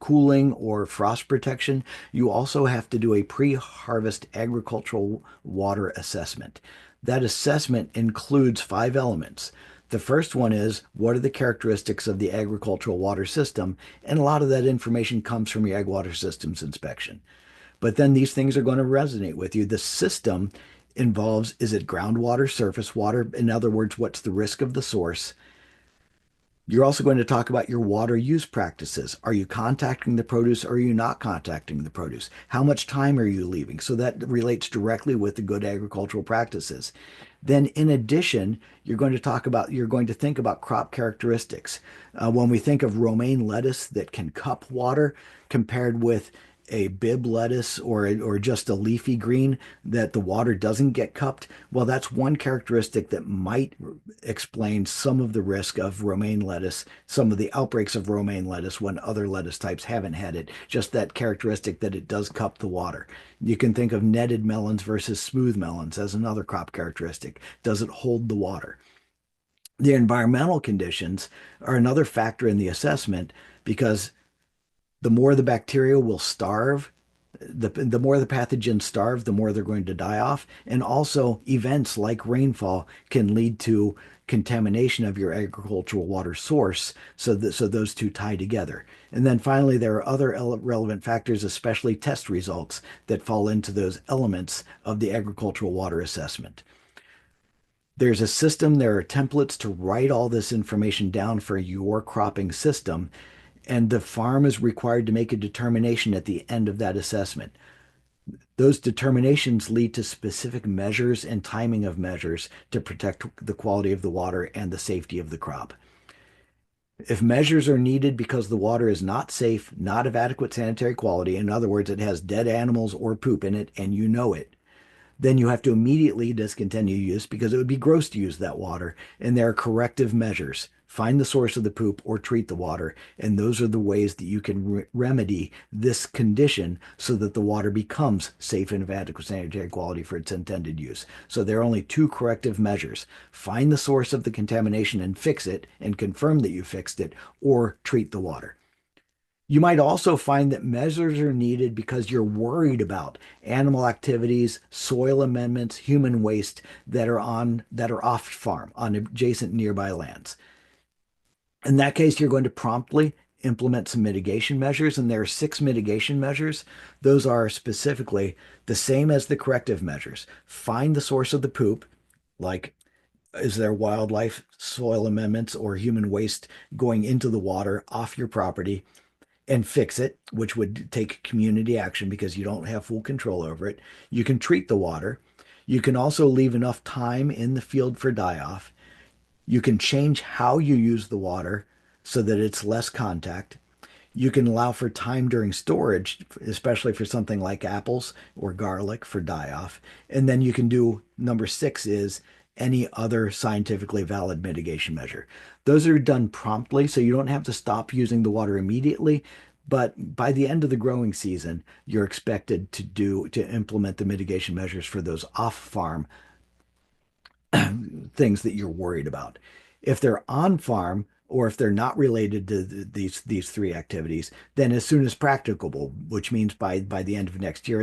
cooling or frost protection, you also have to do a pre-harvest agricultural water assessment. That assessment includes 5 elements. The first one is what are the characteristics of the agricultural water system? And a lot of that information comes from your ag water systems inspection. But then these things are going to resonate with you. The system involves, is it groundwater, surface water? In other words, what's the risk of the source? You're also going to talk about your water use practices. Are you contacting the produce or are you not contacting the produce? How much time are you leaving? So that relates directly with the good agricultural practices. Then in addition, you're going to think about crop characteristics. When we think of romaine lettuce that can cup water compared with a Bibb lettuce or just a leafy green that the water doesn't get cupped, well, that's one characteristic that might explain some of the risk of romaine lettuce, some of the outbreaks of romaine lettuce when other lettuce types haven't had it, just that characteristic that it does cup the water. You can think of netted melons versus smooth melons as another crop characteristic. Does it hold the water? The environmental conditions are another factor in the assessment because the more the bacteria will starve, the more the pathogens starve, the more they're going to die off. And also, events like rainfall can lead to contamination of your agricultural water source. So those two tie together. And then finally, there are other relevant factors, especially test results, that fall into those elements of the agricultural water assessment. There's a system, there are templates to write all this information down for your cropping system, and the farm is required to make a determination at the end of that assessment. Those determinations lead to specific measures and timing of measures to protect the quality of the water and the safety of the crop. If measures are needed because the water is not safe, not of adequate sanitary quality, in other words, it has dead animals or poop in it, and you know it, then you have to immediately discontinue use because it would be gross to use that water. And there are corrective measures. Find the source of the poop or treat the water. And those are the ways that you can remedy this condition so that the water becomes safe and of adequate sanitary quality for its intended use. So there are only two corrective measures. Find the source of the contamination and fix it and confirm that you fixed it, or treat the water. You might also find that measures are needed because you're worried about animal activities, soil amendments, human waste that are off farm on adjacent nearby lands. In that case, you're going to promptly implement some mitigation measures, and there are six mitigation measures. Those are specifically the same as the corrective measures. Find the source of the poop, like is there wildlife, soil amendments, or human waste going into the water off your property? And fix it, which would take community action because you don't have full control over it. You can treat the water. You can also leave enough time in the field for die off. You can change how you use the water so that it's less contact. You can allow for time during storage, especially for something like apples or garlic for die-off. And then you can do number six is any other scientifically valid mitigation measure. Those are done promptly, so you don't have to stop using the water immediately. But by the end of the growing season, you're expected to implement the mitigation measures for those off-farm things that you're worried about. If they're on farm or if they're not related to these three activities, then as soon as practicable, which means by the end of next year,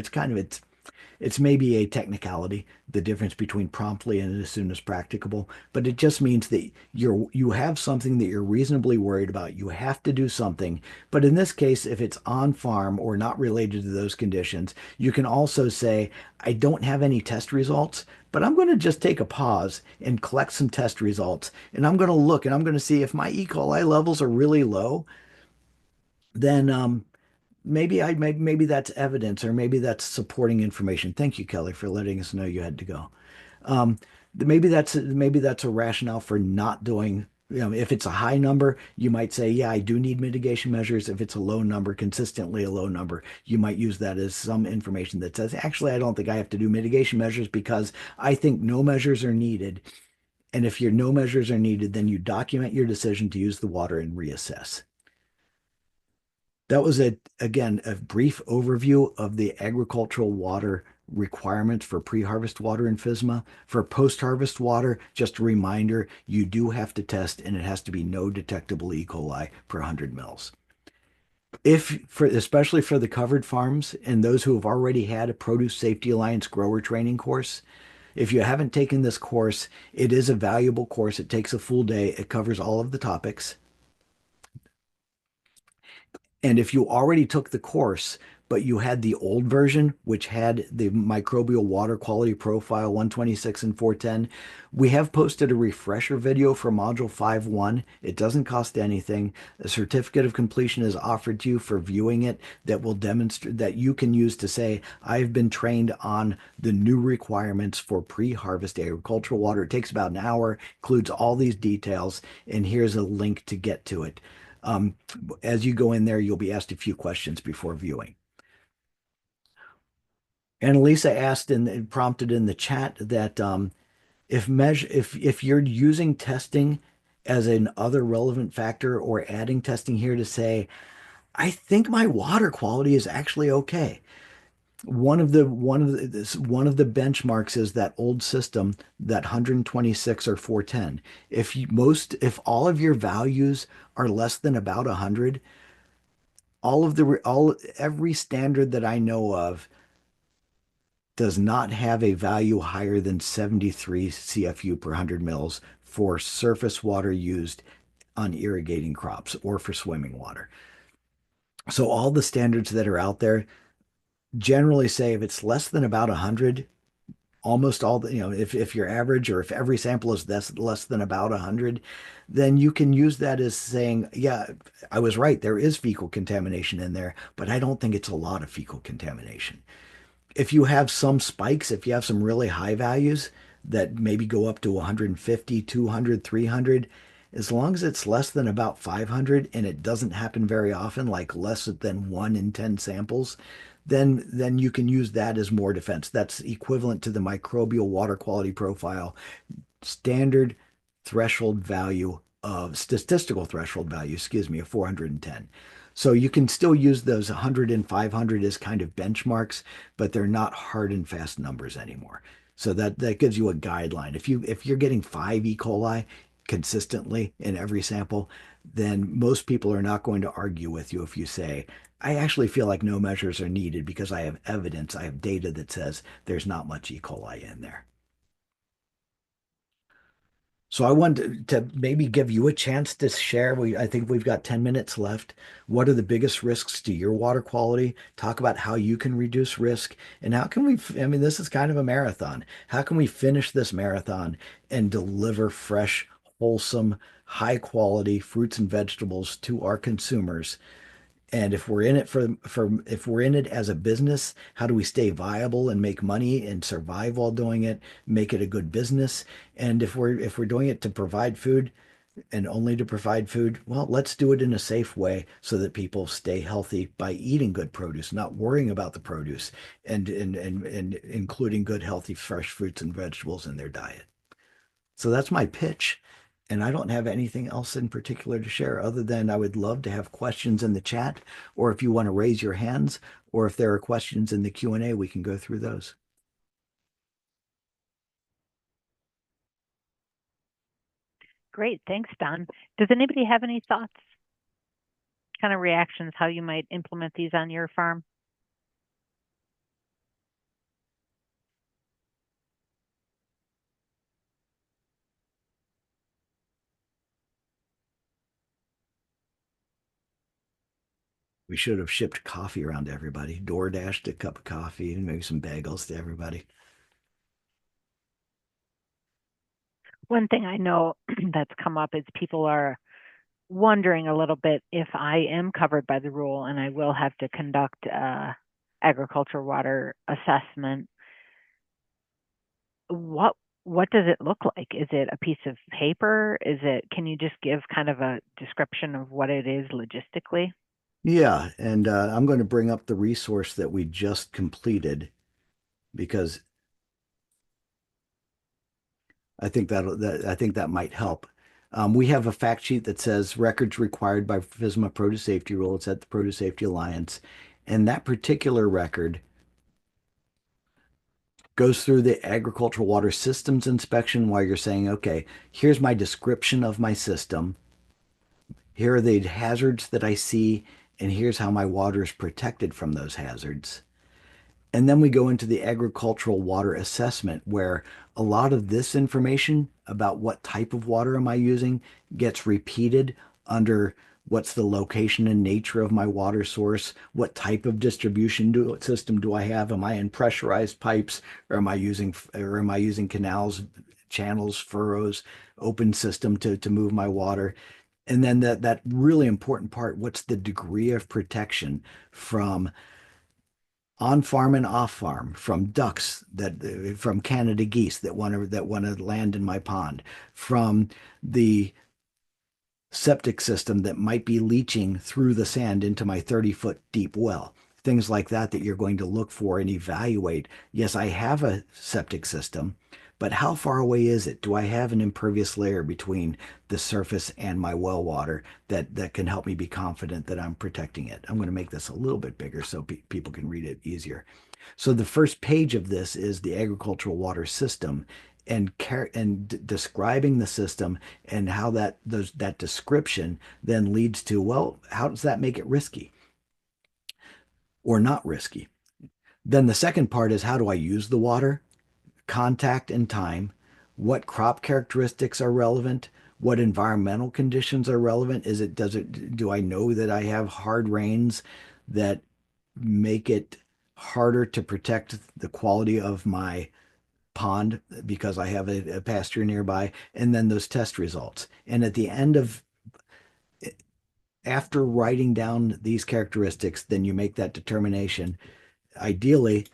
it's maybe a technicality, the difference between promptly and as soon as practicable, but it just means that you have something that you're reasonably worried about. You have to do something. But in this case, if it's on farm or not related to those conditions, you can also say, I don't have any test results, but I'm going to just take a pause and collect some test results. And I'm going to look and I'm going to see if my E. coli levels are really low, then maybe that's evidence or maybe that's supporting information. Thank you, Kelly, for letting us know you had to go. Um, maybe that's a rationale for not doing, if it's a high number, you might say, yeah, I do need mitigation measures. If it's a low number, consistently a low number, you might use that as some information that says, actually, I don't think I have to do mitigation measures because I think no measures are needed. And if your no measures are needed, then you document your decision to use the water and reassess. That was again, a brief overview of the agricultural water requirements for pre-harvest water in FSMA. For post-harvest water, just a reminder, you do have to test and it has to be no detectable E. coli per 100 mils. Especially for the covered farms and those who have already had a Produce Safety Alliance grower training course, if you haven't taken this course, it is a valuable course. It takes a full day. It covers all of the topics. And if you already took the course, but you had the old version, which had the microbial water quality profile 126 and 410, we have posted a refresher video for module 5.1. It doesn't cost anything. A certificate of completion is offered to you for viewing it that will demonstrate that you can use to say, I've been trained on the new requirements for pre-harvest agricultural water. It takes about an hour, includes all these details, and here's a link to get to it. As you go in there, you'll be asked a few questions before viewing. And Lisa asked and prompted in the chat that if you're using testing as an other relevant factor or adding testing here to say, I think my water quality is actually okay. One of the benchmarks is that old system, that 126 or 410. If all of your values are less than about 100, every standard that I know of does not have a value higher than 73 CFU per 100 mils for surface water used on irrigating crops or for swimming water. So all the standards that are out there generally say if it's less than about 100, almost all the, if your average or if every sample is less than about 100, then you can use that as saying, yeah, I was right. There is fecal contamination in there, but I don't think it's a lot of fecal contamination. If you have some spikes, if you have some really high values that maybe go up to 150, 200, 300, as long as it's less than about 500 and it doesn't happen very often, like less than 1 in 10 samples, then you can use that as more defense. That's equivalent to the microbial water quality profile standard threshold value of statistical threshold value, excuse me, of 410. So you can still use those 100 and 500 as kind of benchmarks, but they're not hard and fast numbers anymore. So that gives you a guideline. If you're getting 5 E. coli consistently in every sample, then most people are not going to argue with you if you say, I actually feel like no measures are needed because I have evidence, I have data that says there's not much E. coli in there. So I wanted to maybe give you a chance to share. I think we've got 10 minutes left. What are the biggest risks to your water quality? Talk about how you can reduce risk and how can I mean, this is kind of a marathon. How can we finish this marathon and deliver fresh, wholesome, high quality fruits and vegetables to our consumers? And if we're in it if we're in it as a business, how do we stay viable and make money and survive while doing it, make it a good business? And if we're doing it to provide food and only to provide food, well, let's do it in a safe way so that people stay healthy by eating good produce, not worrying about the produce and including good, healthy, fresh fruits and vegetables in their diet. So that's my pitch. And I don't have anything else in particular to share other than I would love to have questions in the chat, or if you want to raise your hands, or if there are questions in the Q&A, we can go through those. Great. Thanks, Don. Does anybody have any thoughts, kind of reactions, how you might implement these on your farm? We should have shipped coffee around to everybody, door dashed a cup of coffee and maybe some bagels to everybody. One thing I know that's come up is people are wondering a little bit if I am covered by the rule and I will have to conduct agriculture water assessment. What what does it look like? Is it a piece of paper? Can you just give kind of a description of what it is logistically? Yeah, and I'm going to bring up the resource that we just completed because I think that might help. We have a fact sheet that says records required by FSMA Produce Safety Rule. It's at the Produce Safety Alliance, and that particular record goes through the agricultural water systems inspection while you're saying, okay, here's my description of my system. Here are the hazards that I see, and here's how my water is protected from those hazards. And then we go into the agricultural water assessment, where a lot of this information about what type of water am I using gets repeated under what's the location and nature of my water source, what type of system do I have? Am I in pressurized pipes, or am I using canals, channels, furrows, open system to move my water? And then that really important part, what's the degree of protection from on farm and off farm, from ducks from Canada geese that want to land in my pond, from the septic system that might be leaching through the sand into my 30-foot deep well. Things like that you're going to look for and evaluate. Yes, I have a septic system, but how far away is it? Do I have an impervious layer between the surface and my well water that can help me be confident that I'm protecting it? I'm going to make this a little bit bigger so people can read it easier. So the first page of this is the agricultural water system and describing the system and how that description then leads to, well, how does that make it risky or not risky? Then the second part is, how do I use the water? Contact and time. What crop characteristics are relevant? What environmental conditions are relevant? Do I know that I have hard rains that make it harder to protect the quality of my pond because I have a pasture nearby? And then those test results. And at the end of after writing down these characteristics, then you make that determination. Ideally,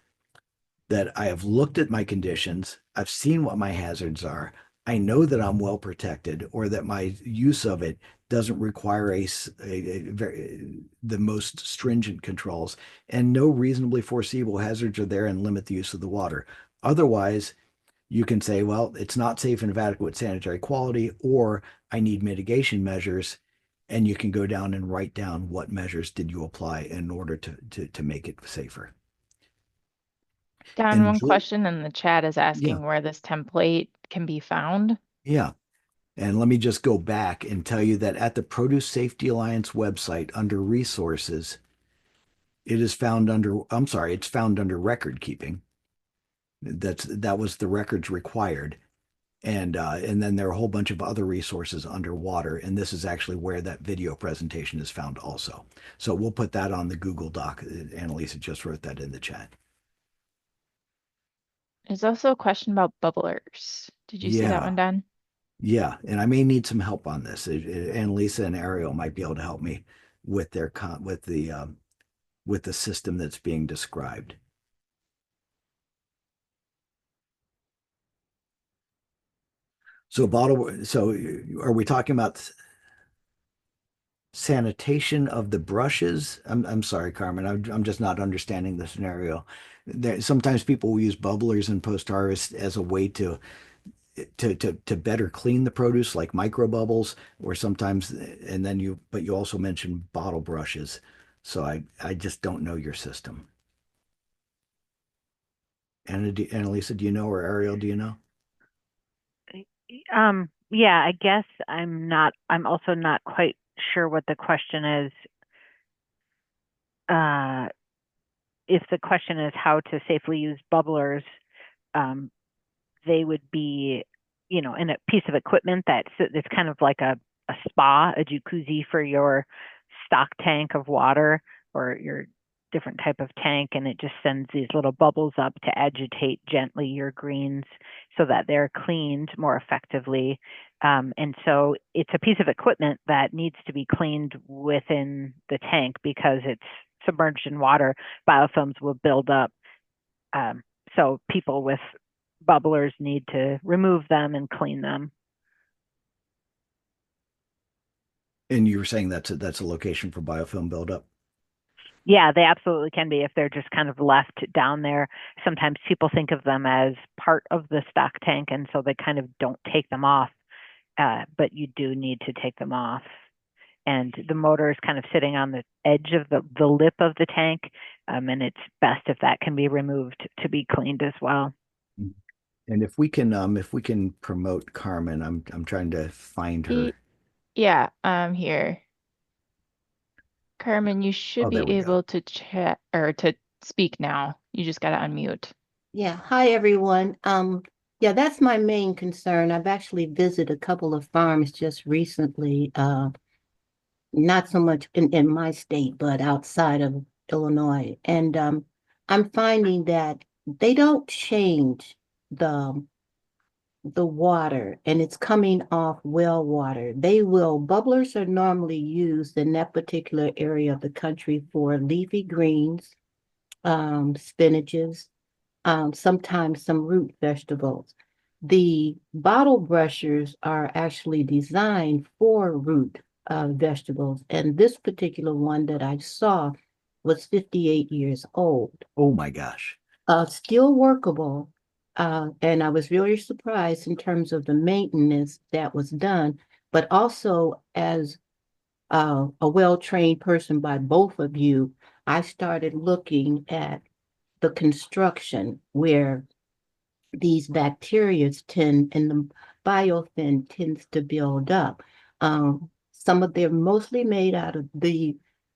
that I have looked at my conditions, I've seen what my hazards are, I know that I'm well protected or that my use of it doesn't require a very, the most stringent controls, and no reasonably foreseeable hazards are there and limit the use of the water. Otherwise, you can say, well, it's not safe and of adequate sanitary quality, or I need mitigation measures. And you can go down and write down what measures did you apply in order to make it safer. Don, And one Julie, question in the chat is yeah, asking where this template can be found. yeah. And let me just go back and tell you that at the Produce Safety Alliance website under resources, it is found under, I'm sorry, it's found under record keeping. That was the records required. And then there are a whole bunch of other resources underwater. And this is actually where that video presentation is found also. So we'll put that on the Google Doc. Annalisa just wrote that in the chat. There's also a question about bubblers. Did you see that Yeah. one, Don? Yeah, and I may need some help on this. Annalisa and Ariel might be able to help me with their with the system that's being described. So are we talking about sanitation of the brushes? I'm sorry, Carmen. I'm just not understanding the scenario. Sometimes people will use bubblers in post harvest as a way to better clean the produce, like micro bubbles, or sometimes, and then but you also mentioned bottle brushes. So I just don't know your system. Annalisa, do you know, or Ariel, do you know? Yeah, I guess I'm also not quite sure what the question is. Uh, if the question is how to safely use bubblers, um, they would be, in a piece of equipment it's kind of like a spa, a jacuzzi for your stock tank of water or your different type of tank, and it just sends these little bubbles up to agitate gently your greens so that they're cleaned more effectively. And so it's a piece of equipment that needs to be cleaned within the tank because it's submerged in water. Biofilms will build up. Um, so people with bubblers need to remove them and clean them. And you were saying that's a location for biofilm buildup. Yeah, they absolutely can be if they're just kind of left down there. Sometimes people think of them as part of the stock tank, and so they kind of don't take them off. But you do need to take them off. And the motor is kind of sitting on the edge of the lip of the tank, and it's best if that can be removed to be cleaned as well. And if we can promote Carmen, I'm trying to find E her. yeah, I'm here. Carmen, you should Oh, there be we go. able to chat or to speak now. You just got to unmute. Yeah, hi everyone. Yeah, that's my main concern. I've actually visited a couple of farms just recently, not so much in my state, but outside of Illinois. And I'm finding that they don't change the the water and it's coming off well water. Bubblers are normally used in that particular area of the country for leafy greens, spinaches, sometimes some root vegetables. The bottle brushers are actually designed for root vegetables, and this particular one that I saw was 58 years old. Oh my gosh. Still workable, and I was really surprised in terms of the maintenance that was done, but also as a well-trained person by both of you, I started looking at the construction where these bacteria tend and the biofilm tends to build up. Some of them mostly made out of the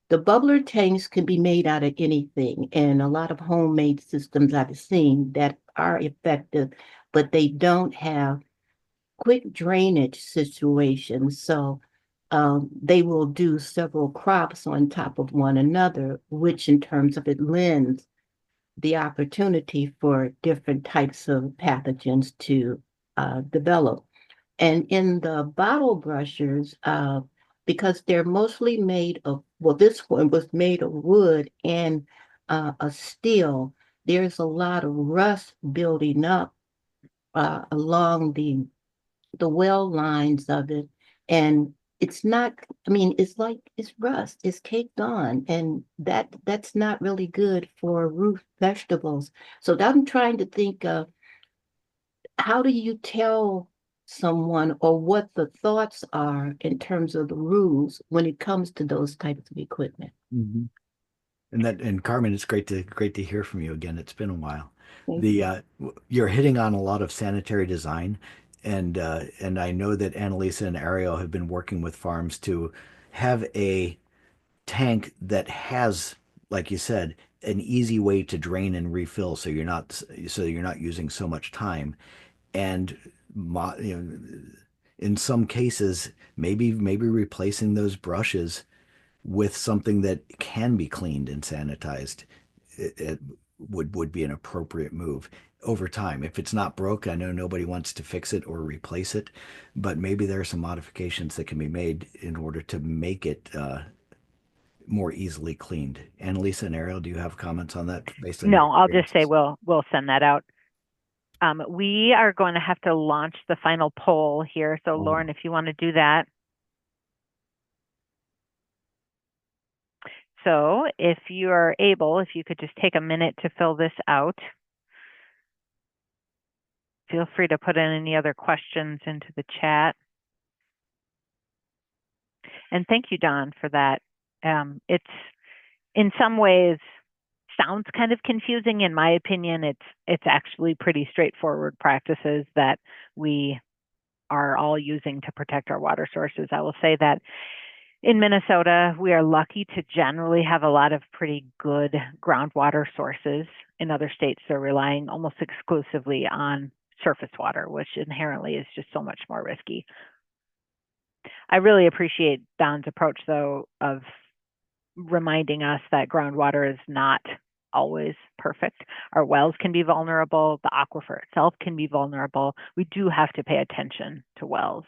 bubbler tanks can be made out of anything, and a lot of homemade systems I've seen that are effective, but they don't have quick drainage situations. So they will do several crops on top of one another, which in terms of it lends the opportunity for different types of pathogens to develop. And in the bottle brushers, because they're mostly made of, well, this one was made of wood and a steel, there's a lot of rust building up along the well lines of it, and it's not, I mean, it's like it's rust, it's caked on, and that's not really good for root vegetables. So I'm trying to think of how do you tell someone or what the thoughts are in terms of the rules when it comes to those types of equipment. Mhm. And Carmen, it's great to hear from you again. It's been a while. Thank The you. You're hitting on a lot of sanitary design, and I know that Annalisa and Ariel have been working with farms to have a tank that has, like you said, an easy way to drain and refill, so you're not using so much time. And you know, in some cases, maybe replacing those brushes with something that can be cleaned and sanitized, it would be an appropriate move over time. If it's not broke, I know nobody wants to fix it or replace it, but maybe there are some modifications that can be made in order to make it more easily cleaned. Annalisa and Ariel, do you have comments on that based on your No, I'll just say experiences? we'll send that out. We are going to have to launch the final poll here. So Oh, Lauren, if you want to do that. So if you are able, if you could just take a minute to fill this out. Feel free to put in any other questions into the chat. And thank you, Don, for that. It's in some ways sounds kind of confusing. In my opinion, it's actually pretty straightforward practices that we are all using to protect our water sources. I will say that in Minnesota, we are lucky to generally have a lot of pretty good groundwater sources. In other states, they're relying almost exclusively on surface water, which inherently is just so much more risky. I really appreciate Don's approach, though, of reminding us that groundwater is not always perfect. Our wells can be vulnerable. The aquifer itself can be vulnerable. We do have to pay attention to wells.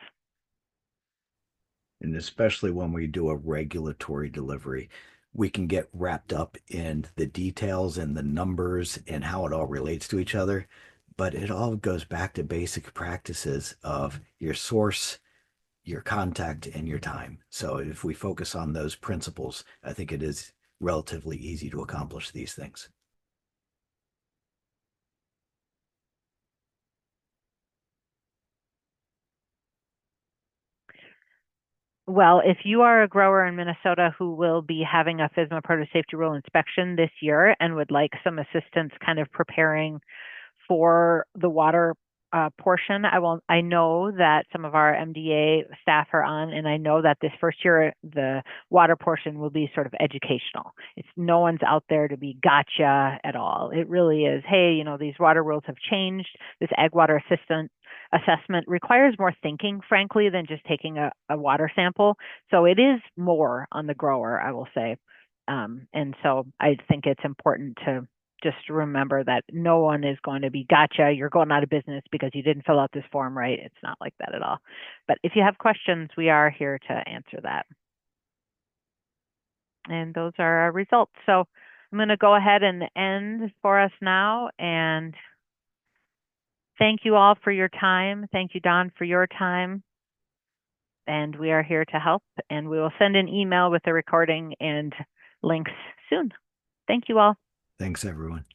and especially when we do a regulatory delivery, we can get wrapped up in the details and the numbers and how it all relates to each other. But it all goes back to basic practices of your source, your contact, and your time. So if we focus on those principles, I think it is relatively easy to accomplish these things. Well, if you are a grower in Minnesota who will be having a FSMA Produce Safety Rule inspection this year and would like some assistance kind of preparing for the water portion, I know that some of our MDA staff are on, and I know that this first year the water portion will be sort of educational. It's no one's out there to be gotcha at all. It really is, hey, you know, these water rules have changed. This ag water assessment requires more thinking, frankly, than just taking a water sample. So it is more on the grower, I will say. And so I think it's important to just remember that no one is going to be gotcha, you're going out of business because you didn't fill out this form right. It's not like that at all. But if you have questions, we are here to answer that. And those are our results. So I'm going to go ahead and end for us now. And thank you all for your time. Thank you, Don, for your time. And we are here to help. And we will send an email with the recording and links soon. Thank you all. Thanks, everyone.